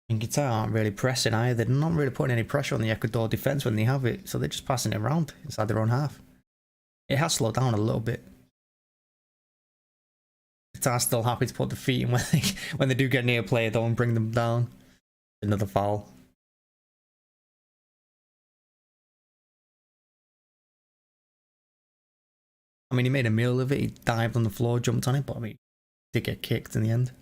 And Qatar aren't really pressing either. They're not really putting any pressure on the Ecuador defence when they have it, so they're just passing it around inside their own half. It has slowed down a little bit. Qatar's still happy to put the feet in when they do get near a player though and bring them down. Another foul. I mean, he made a meal of it. He dived on the floor, jumped on it, but I mean, he did get kicked in the end.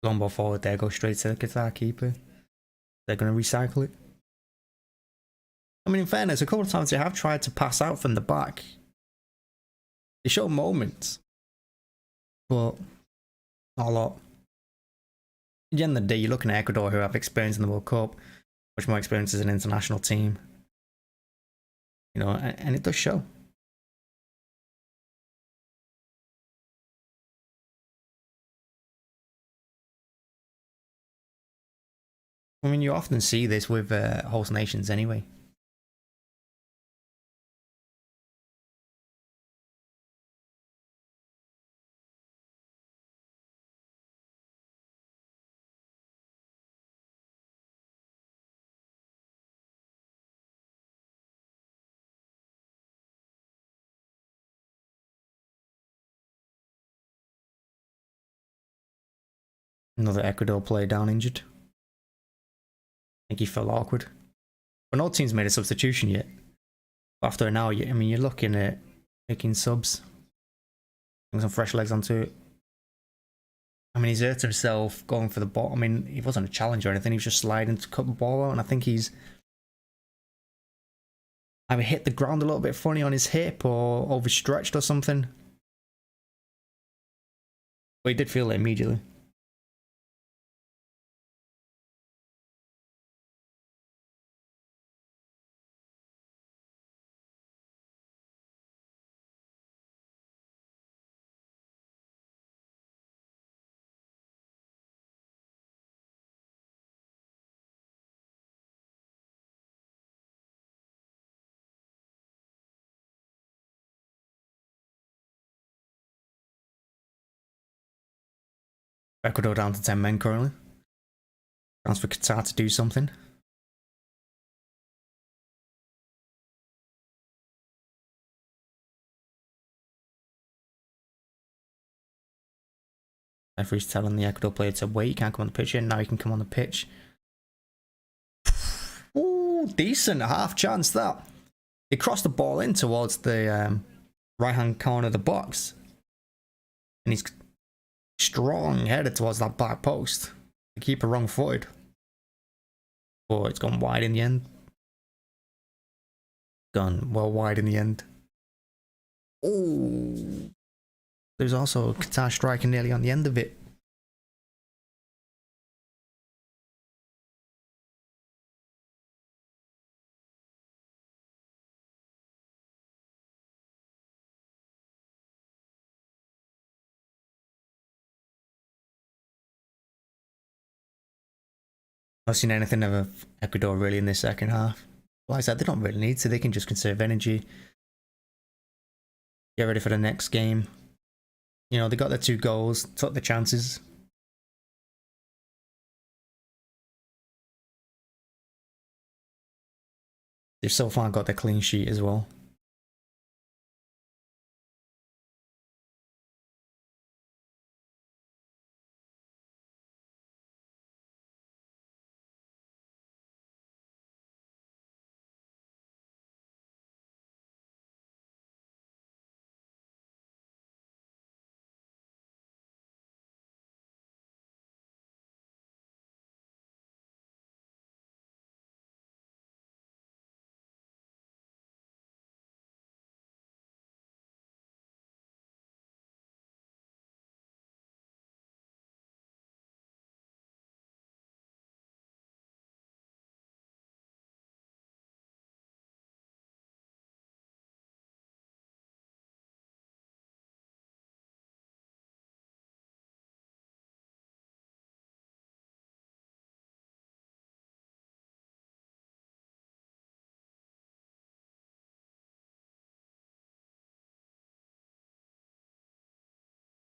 Long ball forward there, go straight to the Qatar keeper. They're going to recycle it. I mean, in fairness, a couple of times they have tried to pass out from the back. They show moments, but not a lot. At the end of the day, you're looking at Ecuador, who have experience in the World Cup, much more experience as an international team. You know, and it does show. I mean, you often see this with host nations anyway. Another Ecuador player down injured. I think he felt awkward. But no team's made a substitution yet. After an hour, I mean, you're looking at making subs. Bring some fresh legs onto it. I mean, he's hurt himself going for the ball. I mean, he wasn't a challenger or anything. He was just sliding to cut the ball out. And I think he's either hit the ground a little bit funny on his hip or overstretched or something. But he did feel it immediately. Ecuador down to 10 men currently. Chance for Qatar to do something. Referee's telling the Ecuador player to wait. He can't come on the pitch yet. Now he can come on the pitch. Ooh, decent half chance that. He crossed the ball in towards the right hand corner of the box. And he's strong headed towards that back post. The keeper wrong footed. But it's gone wide in the end. Gone well wide in the end. Oh, there's also Qatar striking nearly on the end of it. Not seen anything of Ecuador really in this second half. Like I said, they don't really need to. They can just conserve energy. Get ready for the next game. You know, they got their 2 goals, took the chances. They've so far got their clean sheet as well.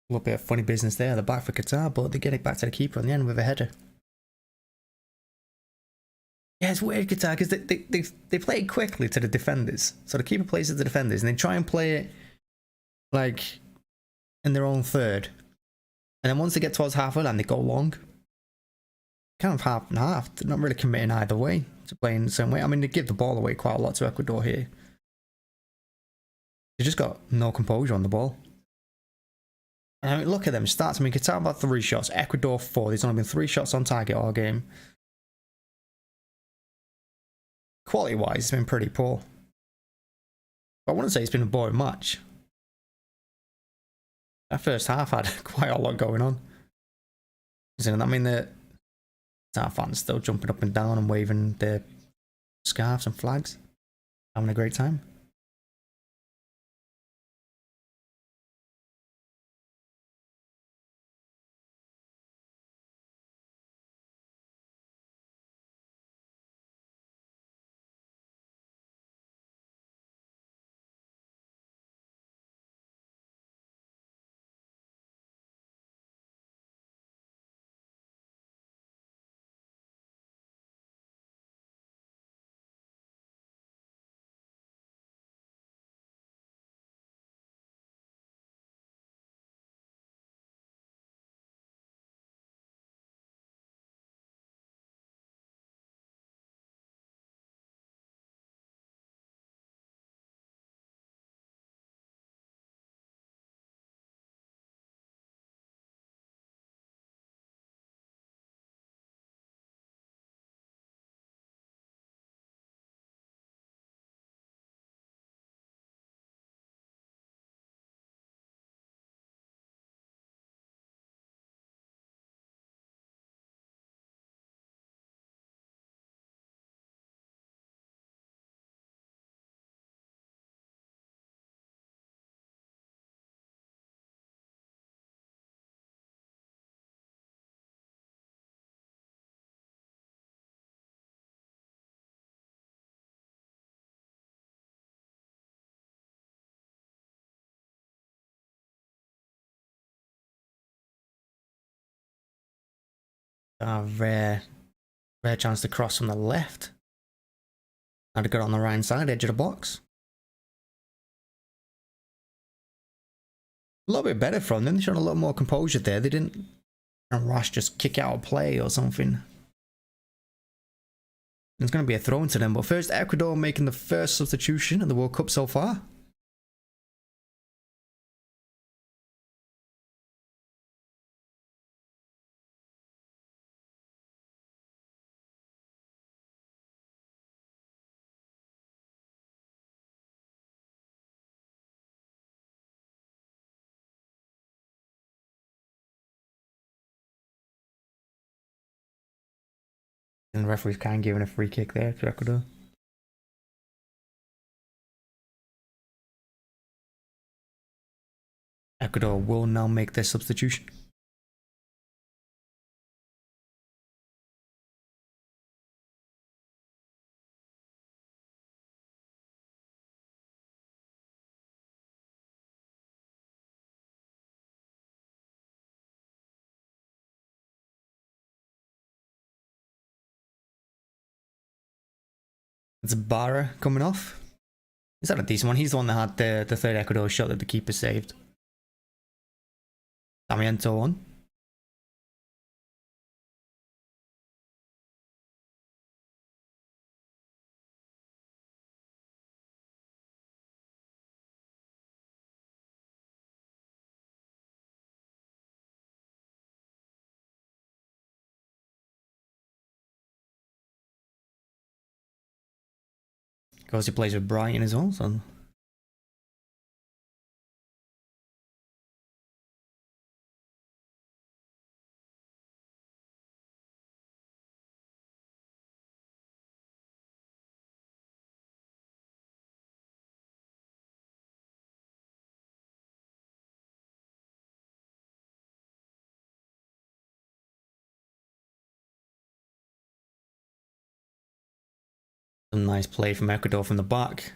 A little bit of funny business there. They're back for Qatar, but they get it back to the keeper on the end with a header. Yeah, it's weird, Qatar, because they play it quickly to the defenders. So the keeper plays to the defenders, and they try and play it like in their own third. And then once they get towards half a line, they go long. Kind of half and half. They're not really committing either way to playing the same way. I mean, they give the ball away quite a lot to Ecuador here. They just got no composure on the ball. And I mean, look at them stats. I mean, Qatar about 3 shots, Ecuador 4. There's only been 3 shots on target all game. Quality-wise, it's been pretty poor. But I wouldn't say it's been a boring match. That first half had quite a lot going on. I mean, the Qatar fans still jumping up and down and waving their scarves and flags. Having a great time. A rare chance to cross from the left. Had to get on the right side, edge of the box. A little bit better from them. They showed a little more composure there. They didn't rush, just kick out of play or something. It's going to be a throw into them. But first, Ecuador making the first substitution in the World Cup so far. And the referee's kind of giving a free kick there to Ecuador. Ecuador will now make their substitution. It's Barra coming off. Is that a decent one? He's the one that had the third Ecuador shot that the keeper saved. Damiento on. Because he plays with Brighton as well, so. Some nice play from Ecuador from the back.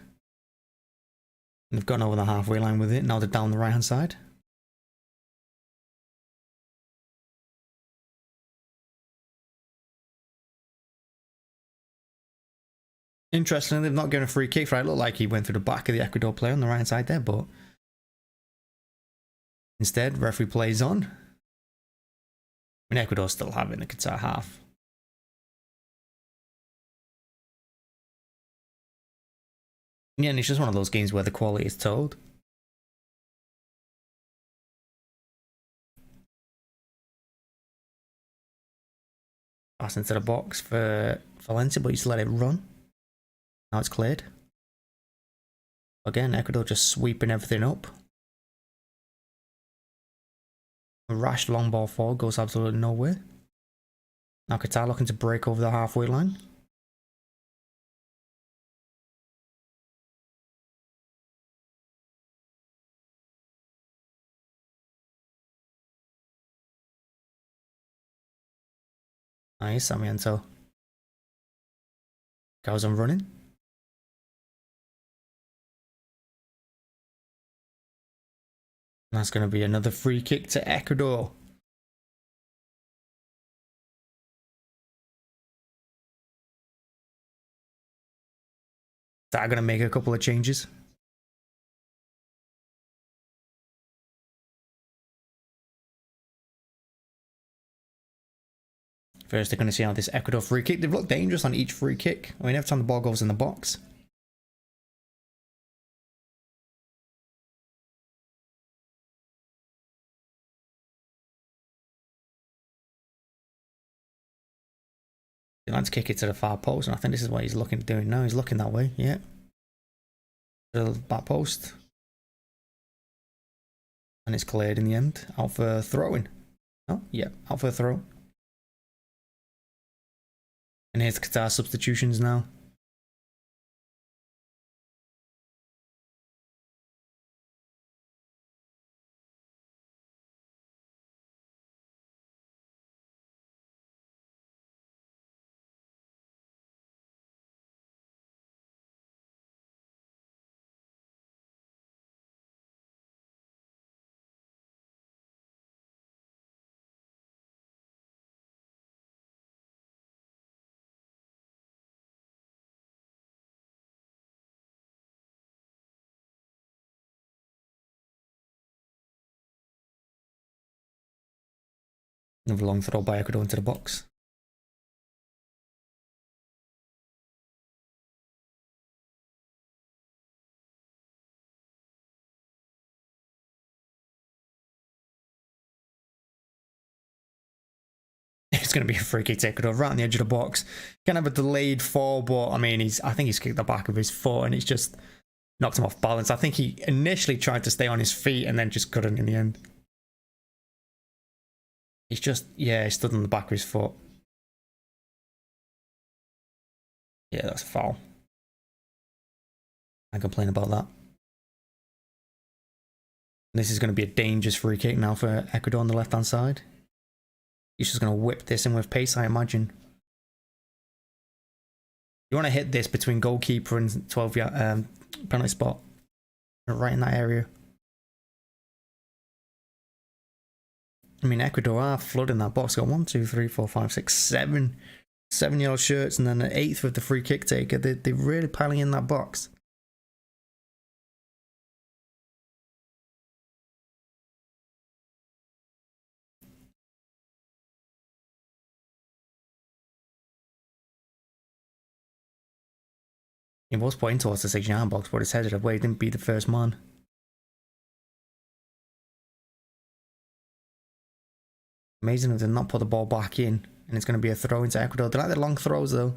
They've gone over the halfway line with it. Now they're down the right hand side. Interestingly, they've not given a free kick for it. It looked like he went through the back of the Ecuador player on the right hand side there, but instead, referee plays on. I mean, Ecuador still have it in the Qatar half. Yeah, and it's just one of those games where the quality is told. Pass into the box for Valencia, but he's let it run. Now it's cleared. Again, Ecuador just sweeping everything up. A rash long ball forward goes absolutely nowhere. Now Qatar looking to break over the halfway line. Nice, Sarmiento. Goes on running. That's going to be another free kick to Ecuador. They're going to make a couple of changes. First, they're going to see how this Ecuador free kick. They've looked dangerous on each free kick. I mean, every time the ball goes in the box. He likes to kick it to the far post, and I think this is what he's looking to do now. He's looking that way, yeah. To the back post. And it's cleared in the end. Out for throwing. Oh, yeah, out for a throw. And here's Qatar substitutions now. Another long throw by Ecuador into the box. It's going to be a free kick to Ecuador right on the edge of the box. Can have a delayed fall, but I mean, I think he's kicked the back of his foot and it's just knocked him off balance. I think he initially tried to stay on his feet and then just couldn't in the end. He's just, yeah, he stood on the back of his foot. Yeah, that's a foul. I complain about that. This is going to be a dangerous free kick now for Ecuador on the left-hand side. He's just going to whip this in with pace, I imagine. You want to hit this between goalkeeper and 12-yard penalty spot. Right in that area. I mean, Ecuador are flooding that box. Got 1, 2, 3, 4, 5, 6, 7. 7 yellow shirts and then an 8th with the free kick taker. They're really piling in that box. He was pointing towards the 6-yard box, but his headed away. He didn't beat the first man. Amazing if they not put the ball back in, and it's going to be a throw into Ecuador. They like the long throws though.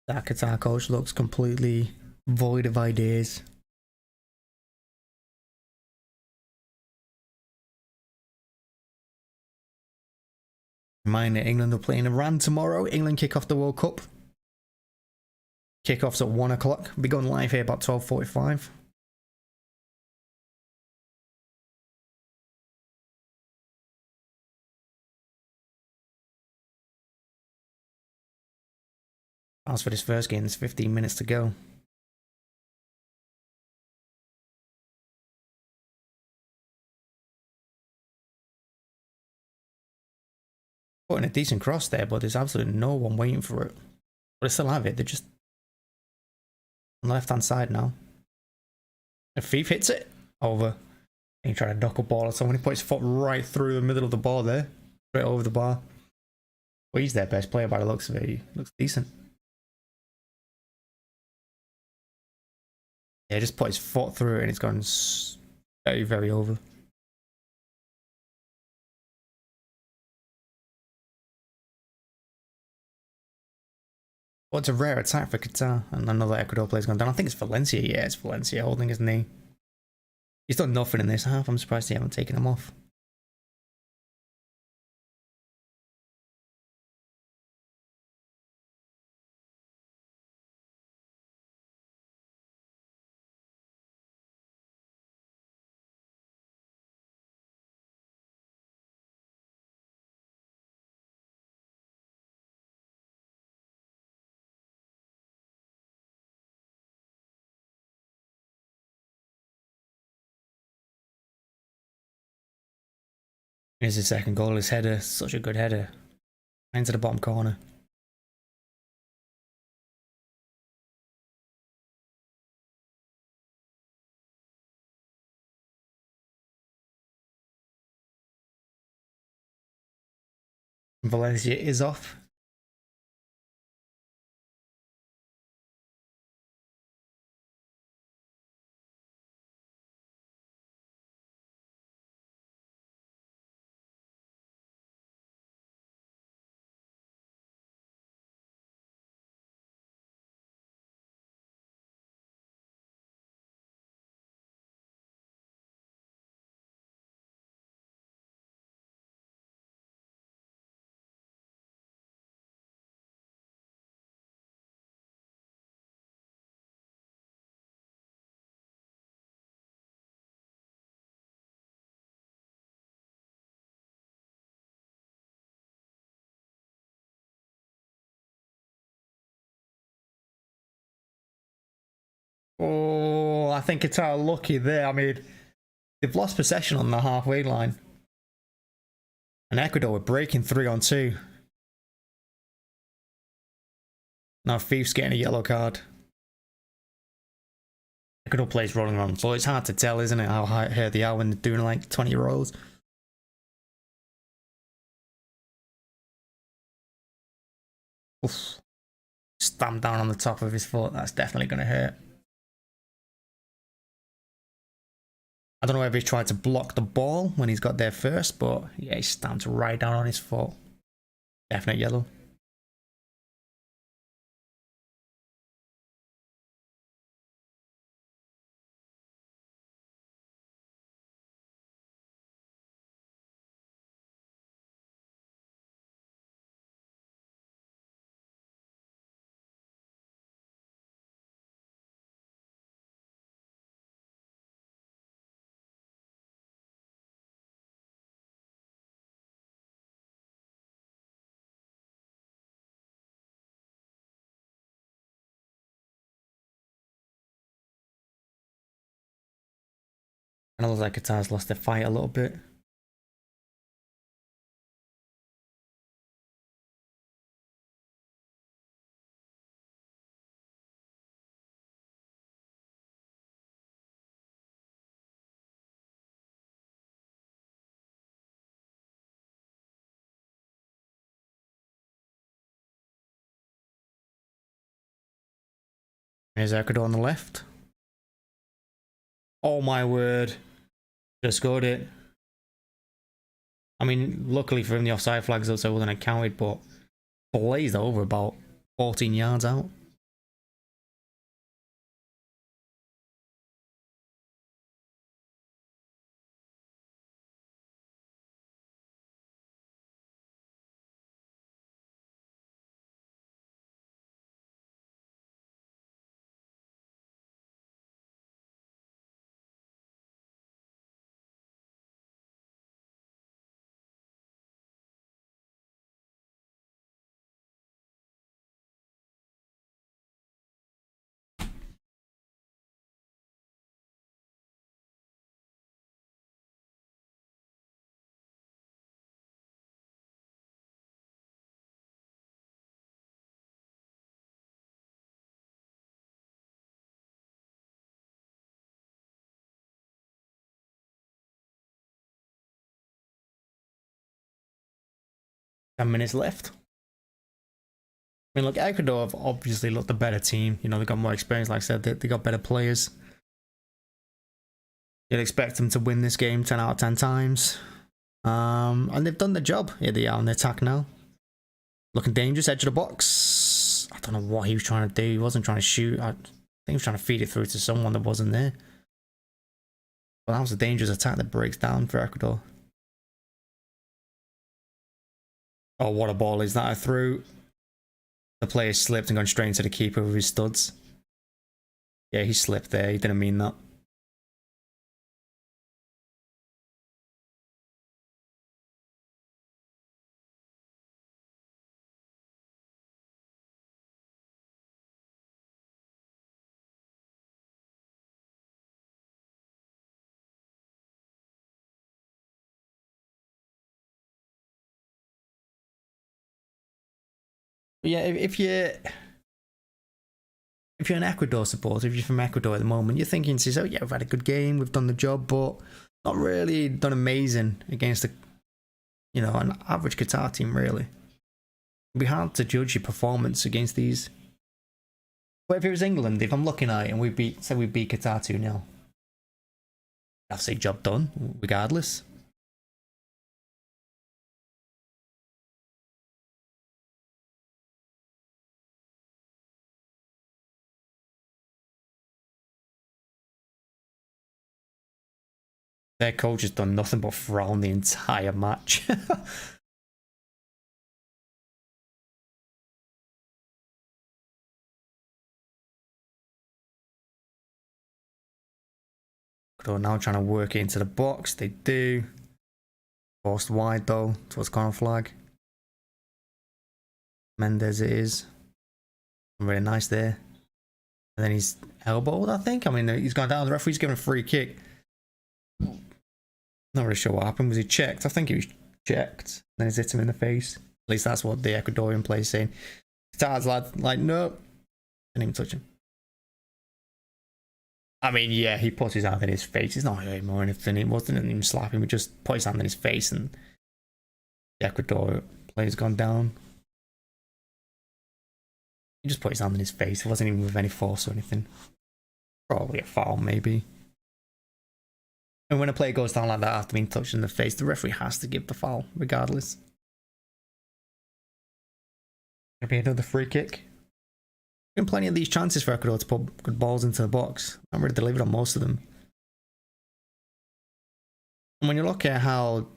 That Qatar coach looks completely void of ideas. Reminder, England are playing Iran tomorrow. England kick off the World Cup. Kickoff's at 1 o'clock. We'll be going live here about 12:45. As for this first game, there's 15 minutes to go. Putting a decent cross there, but there's absolutely no one waiting for it. But they still have it. They're just on the left-hand side now. If Thief hits it, over. He tried to duck a ball or someone. He put his foot right through the middle of the bar there. Straight over the bar. Well, he's their best player by the looks of it. He looks decent. Yeah, just put his foot through it and it's gone very, very over. Well, it's a rare attack for Qatar. And another Ecuador player's gone down. I think it's Valencia. Yeah, it's Valencia holding his knee. He's done nothing in this half. I'm surprised they haven't taken him off. Here's his second goal. His header. Such a good header. Into the bottom corner. Valencia is off. Oh, I think Qatar are lucky there. I mean, they've lost possession on the halfway line. And Ecuador were breaking 3-on-2. Now Thief's getting a yellow card. Ecuador plays rolling around the floor. It's hard to tell, isn't it, how high they are when they're doing like 20 rolls. Oof. Stamped down on the top of his foot. That's definitely going to hurt. I don't know if he tried to block the ball when he's got there first, but yeah, he stamped right down on his foot. Definite yellow. And it looks like Qatar's lost their fight a little bit. Here's Ecuador on the left. Oh my word. Just scored it. I mean, luckily for him, the offside flags also wasn't accounted, but blazed over about 14 yards out. Minutes left. I mean, look, Ecuador have obviously looked the better team. You know, they've got more experience, like I said, they got better players. You'd expect them to win this game 10 out of 10 times. And they've done the job. Here they are on the attack now. Looking dangerous, edge of the box. I don't know what he was trying to do. He wasn't trying to shoot. I think he was trying to feed it through to someone that wasn't there. But that was a dangerous attack that breaks down for Ecuador. Oh, what a ball is that through? The player slipped and gone straight into the keeper with his studs. Yeah, he slipped there. He didn't mean that. But yeah, if you're an Ecuador supporter, if you're from Ecuador at the moment, you're thinking to yourself, yeah, we've had a good game, we've done the job, but not really done amazing against an average Qatar team, really. It'd be hard to judge your performance against these. But if it was England, if I'm looking at it and we beat Qatar 2-0, I'd say job done, regardless. Their coach has done nothing but frown the entire match. They're now trying to work it into the box. They do. Forced wide though, towards corner flag. Mendes it is. Really nice there. And then he's elbowed, I think. I mean, he's gone down. The referee's given a free kick. Not really sure what happened. Was he checked? I think he was checked. Then he's hit him in the face. At least that's what the Ecuadorian player is saying. Qatar's like, no. Didn't even touch him. I mean, yeah, he put his hand in his face. It's not hurt him or anything. It wasn't even slapping. He just put his hand in his face and the Ecuador player's gone down. He just put his hand in his face. It wasn't even with any force or anything. Probably a foul, maybe. And when a player goes down like that after being touched in the face, the referee has to give the foul, regardless. Gonna be another free kick. Been plenty of these chances for Ecuador to put good balls into the box. I'm really delivered on most of them. And when you look at how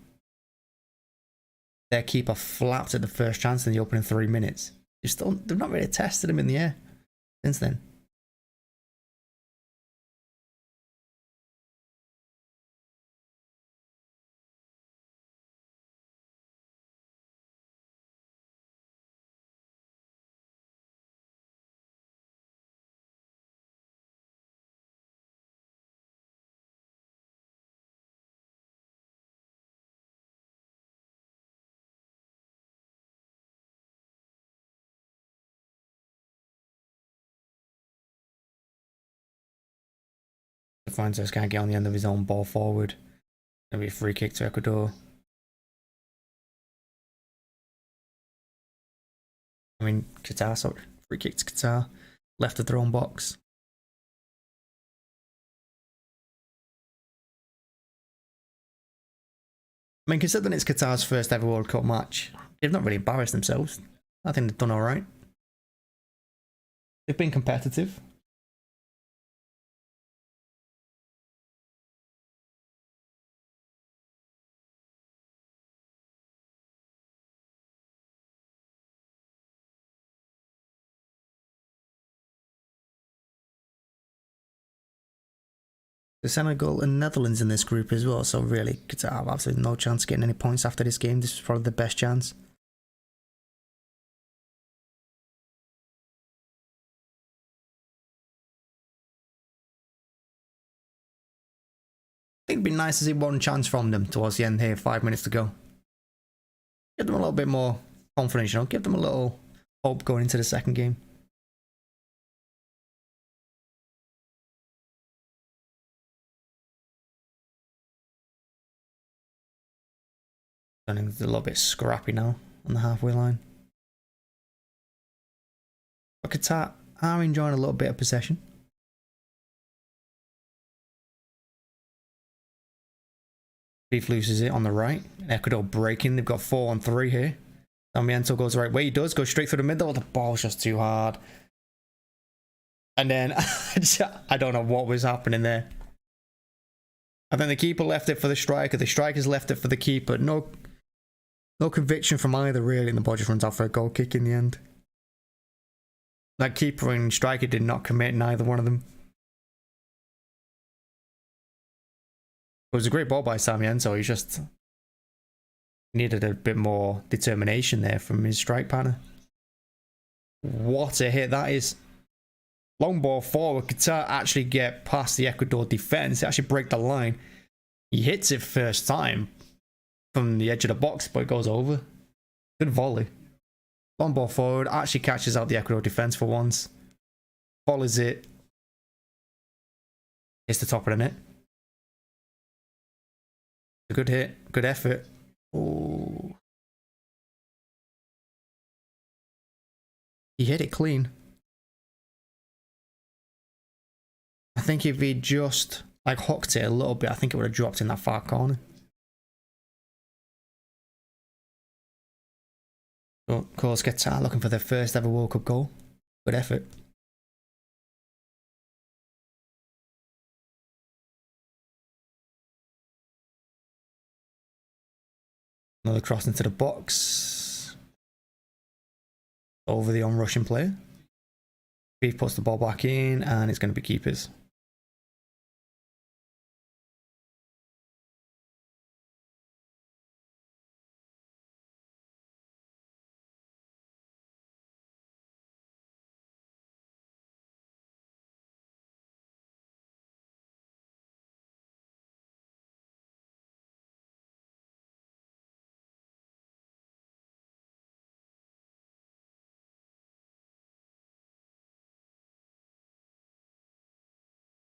their keeper flapped at the first chance in the opening 3 minutes, they've not really tested him in the air since then. Fuentes can't get on the end of his own ball forward. Gonna be a free kick to Ecuador. I mean, Qatar, sorry. Free kick to Qatar. Left of their own box. I mean, considering it's Qatar's first ever World Cup match, they've not really embarrassed themselves. I think they've done alright. They've been competitive. The Senegal and Netherlands in this group as well, so really Qatar have absolutely no chance of getting any points after this game. This is probably the best chance. I think it'd be nice to see one chance from them towards the end here, 5 minutes to go. Give them a little bit more confidence, you know, give them a little hope going into the second game. It's a little bit scrappy now on the halfway line. But Qatar are enjoying a little bit of possession. Beef loses it on the right. Ecuador breaking. They've got 4-on-3 here. Sarmiento goes the right way. He does go straight through the middle. The ball's just too hard. And then I don't know what was happening there. I think the keeper left it for the striker. The striker's left it for the keeper. No conviction from either, really, and the ball just runs out for a goal kick in the end. That keeper and striker did not commit, neither one of them. It was a great ball by Sarmiento. He just needed a bit more determination there from his strike partner. What a hit that is. Long ball forward. Qatar actually get past the Ecuador defense. They actually break the line. He hits it first time from the edge of the box, but it goes over. Good volley. Long ball forward. Actually catches out the Ecuador defense for once. Volleys it. Hits the top of the net. A good hit. Good effort. Oh. He hit it clean. I think if he just like hooked it a little bit, I think it would have dropped in that far corner. But of course, Qatar looking for their first ever World Cup goal. Good effort. Another cross into the box. Over the on-rushing player. Beef puts the ball back in, and it's going to be keepers.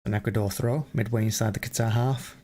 An Ecuador throw, midway inside the Qatar half.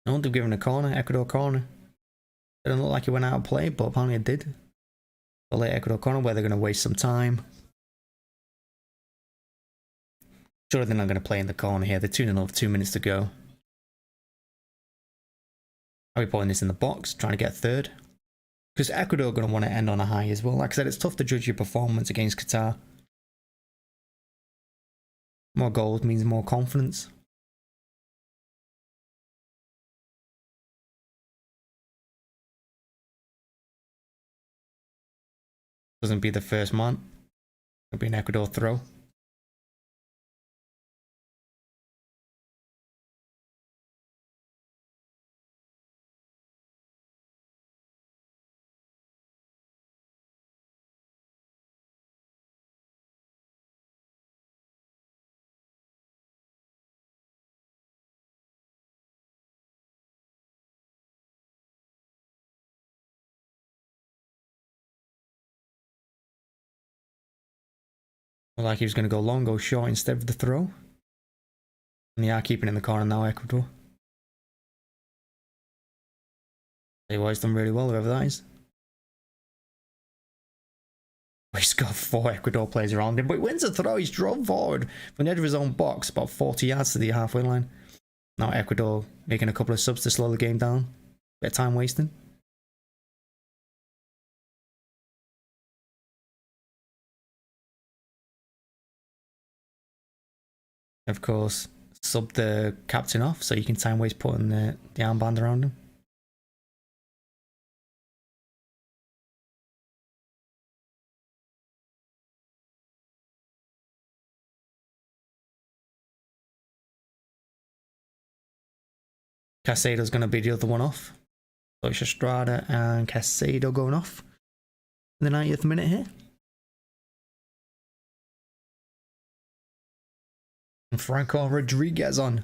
No, they've given a corner, Ecuador corner. It didn't look like it went out of play, but apparently it did. A late Ecuador corner where they're going to waste some time. Surely they're not going to play in the corner here. They're 2-0 with 2 minutes to go. Are we putting this in the box, trying to get third? Because Ecuador are going to want to end on a high as well. Like I said, it's tough to judge your performance against Qatar. More goals means more confidence. Doesn't be the first man. It'll be an Ecuador throw. Like he was going to go long, go short instead of the throw. And they are keeping it in the corner now, Ecuador. They've always done really well, whoever that is. He's got 4 Ecuador players around him, but he wins a throw. He's drove forward from the edge of his own box, about 40 yards to the halfway line. Now Ecuador making a couple of subs to slow the game down. Bit of time wasting. Of course, sub the captain off so you can time waste putting the armband around him. Casado's going to be the other one off. So it's Estrada and Casado going off in the 90th minute here. And Franco Rodriguez on.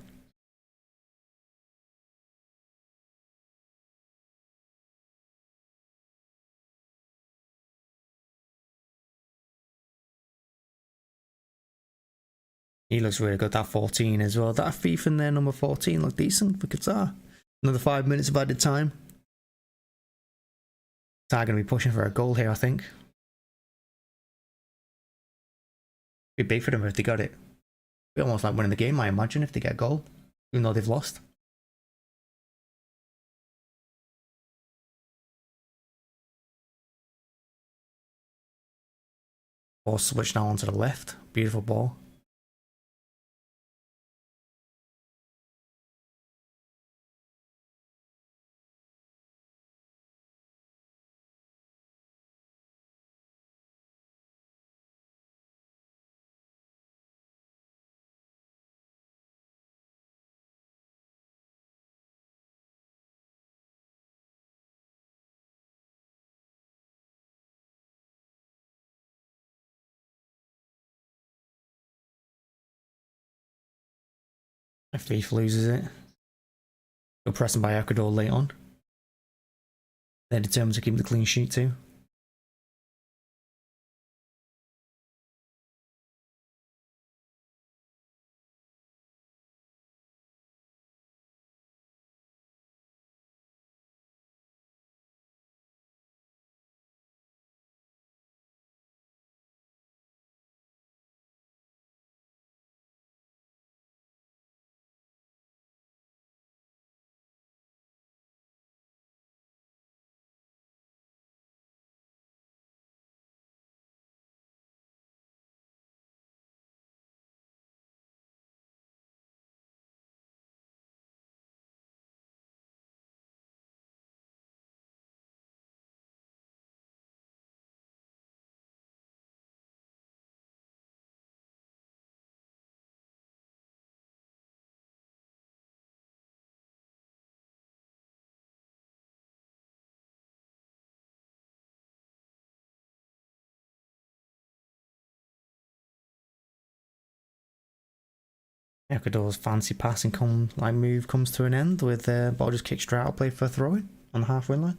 He looks really good, that 14 as well. That FIFA in there, number 14, looked decent for Qatar. Another 5 minutes of added time. Qatar going to be pushing for a goal here, I think. It'd be big for them if they got it. It'd be almost like winning the game, I imagine, if they get a goal, even though they've lost. Ball switched now onto the left. Beautiful ball. If Thief loses it. Good pressing by Ecuador late on. They're determined to keep the clean sheet too. Ecuador's fancy passing move comes to an end with ball just kicked straight out, play for a throw-in on the halfway line.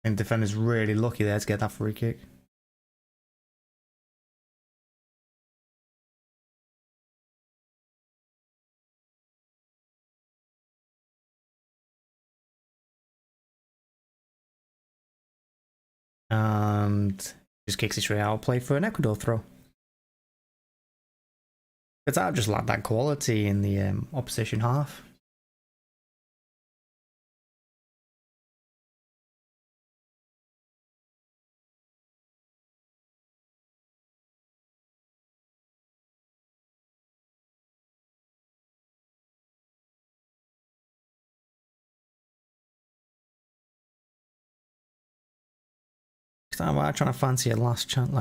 And defender's really lucky there to get that free kick. And just kicks it straight out, play for an Ecuador throw. Qatar just lacked that quality in the opposition half. I'm trying to fancy a last chance,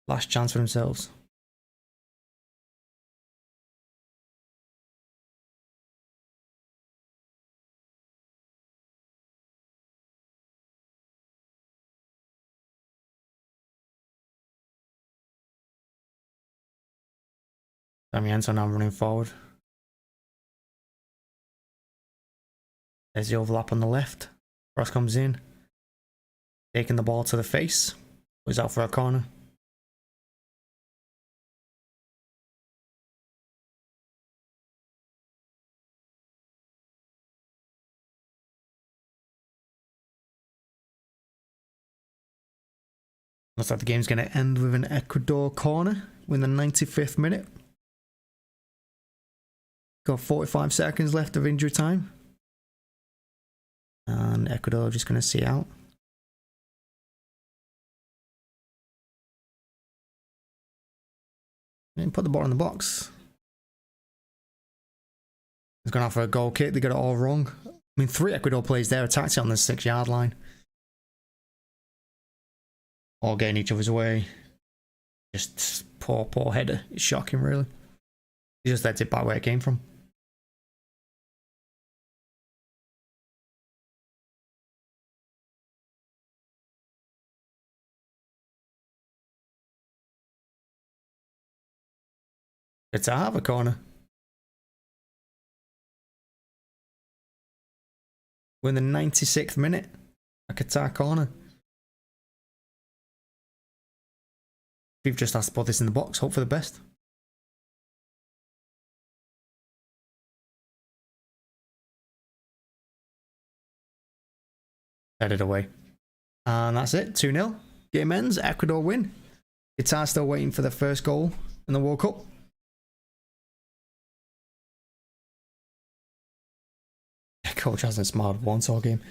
last chance for themselves. Damienzo now running forward. There's the overlap on the left. Cross comes in. Taking the ball to the face. Was out for a corner. Looks like the game's going to end with an Ecuador corner in the 95th minute. Got 45 seconds left of injury time. And Ecuador just going to see out. And put the ball in the box. He's gone out for a goal kick. They got it all wrong. I mean, 3 Ecuador players there attacked it on the 6-yard line. All getting each other's way. Just poor header. It's shocking, really. He just lets it back where it came from. It's a half a corner. We're in the 96th minute. A Qatar corner. We've just asked to put this in the box. Hope for the best. Headed away. And that's it. 2-0. Game ends. Ecuador win. Qatar still waiting for the first goal in the World Cup. Coach hasn't smiled once all game.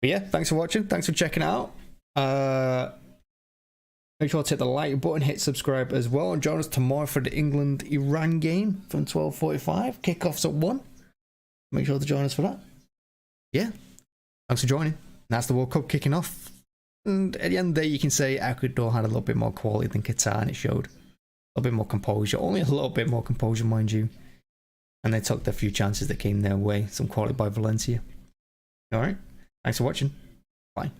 But yeah, thanks for watching. Thanks for checking out. Make sure to hit the like button, hit subscribe as well, and join us tomorrow for the England-Iran game from 12:45. Kickoff's at 1. Make sure to join us for that. Yeah, thanks for joining. That's the World Cup kicking off. And at the end of the day, you can say Ecuador had a little bit more quality than Qatar, and it showed. A little bit more composure. Only a little bit more composure, mind you. And they took the few chances that came their way. Some quality by Valencia. Alright, thanks for watching. Bye.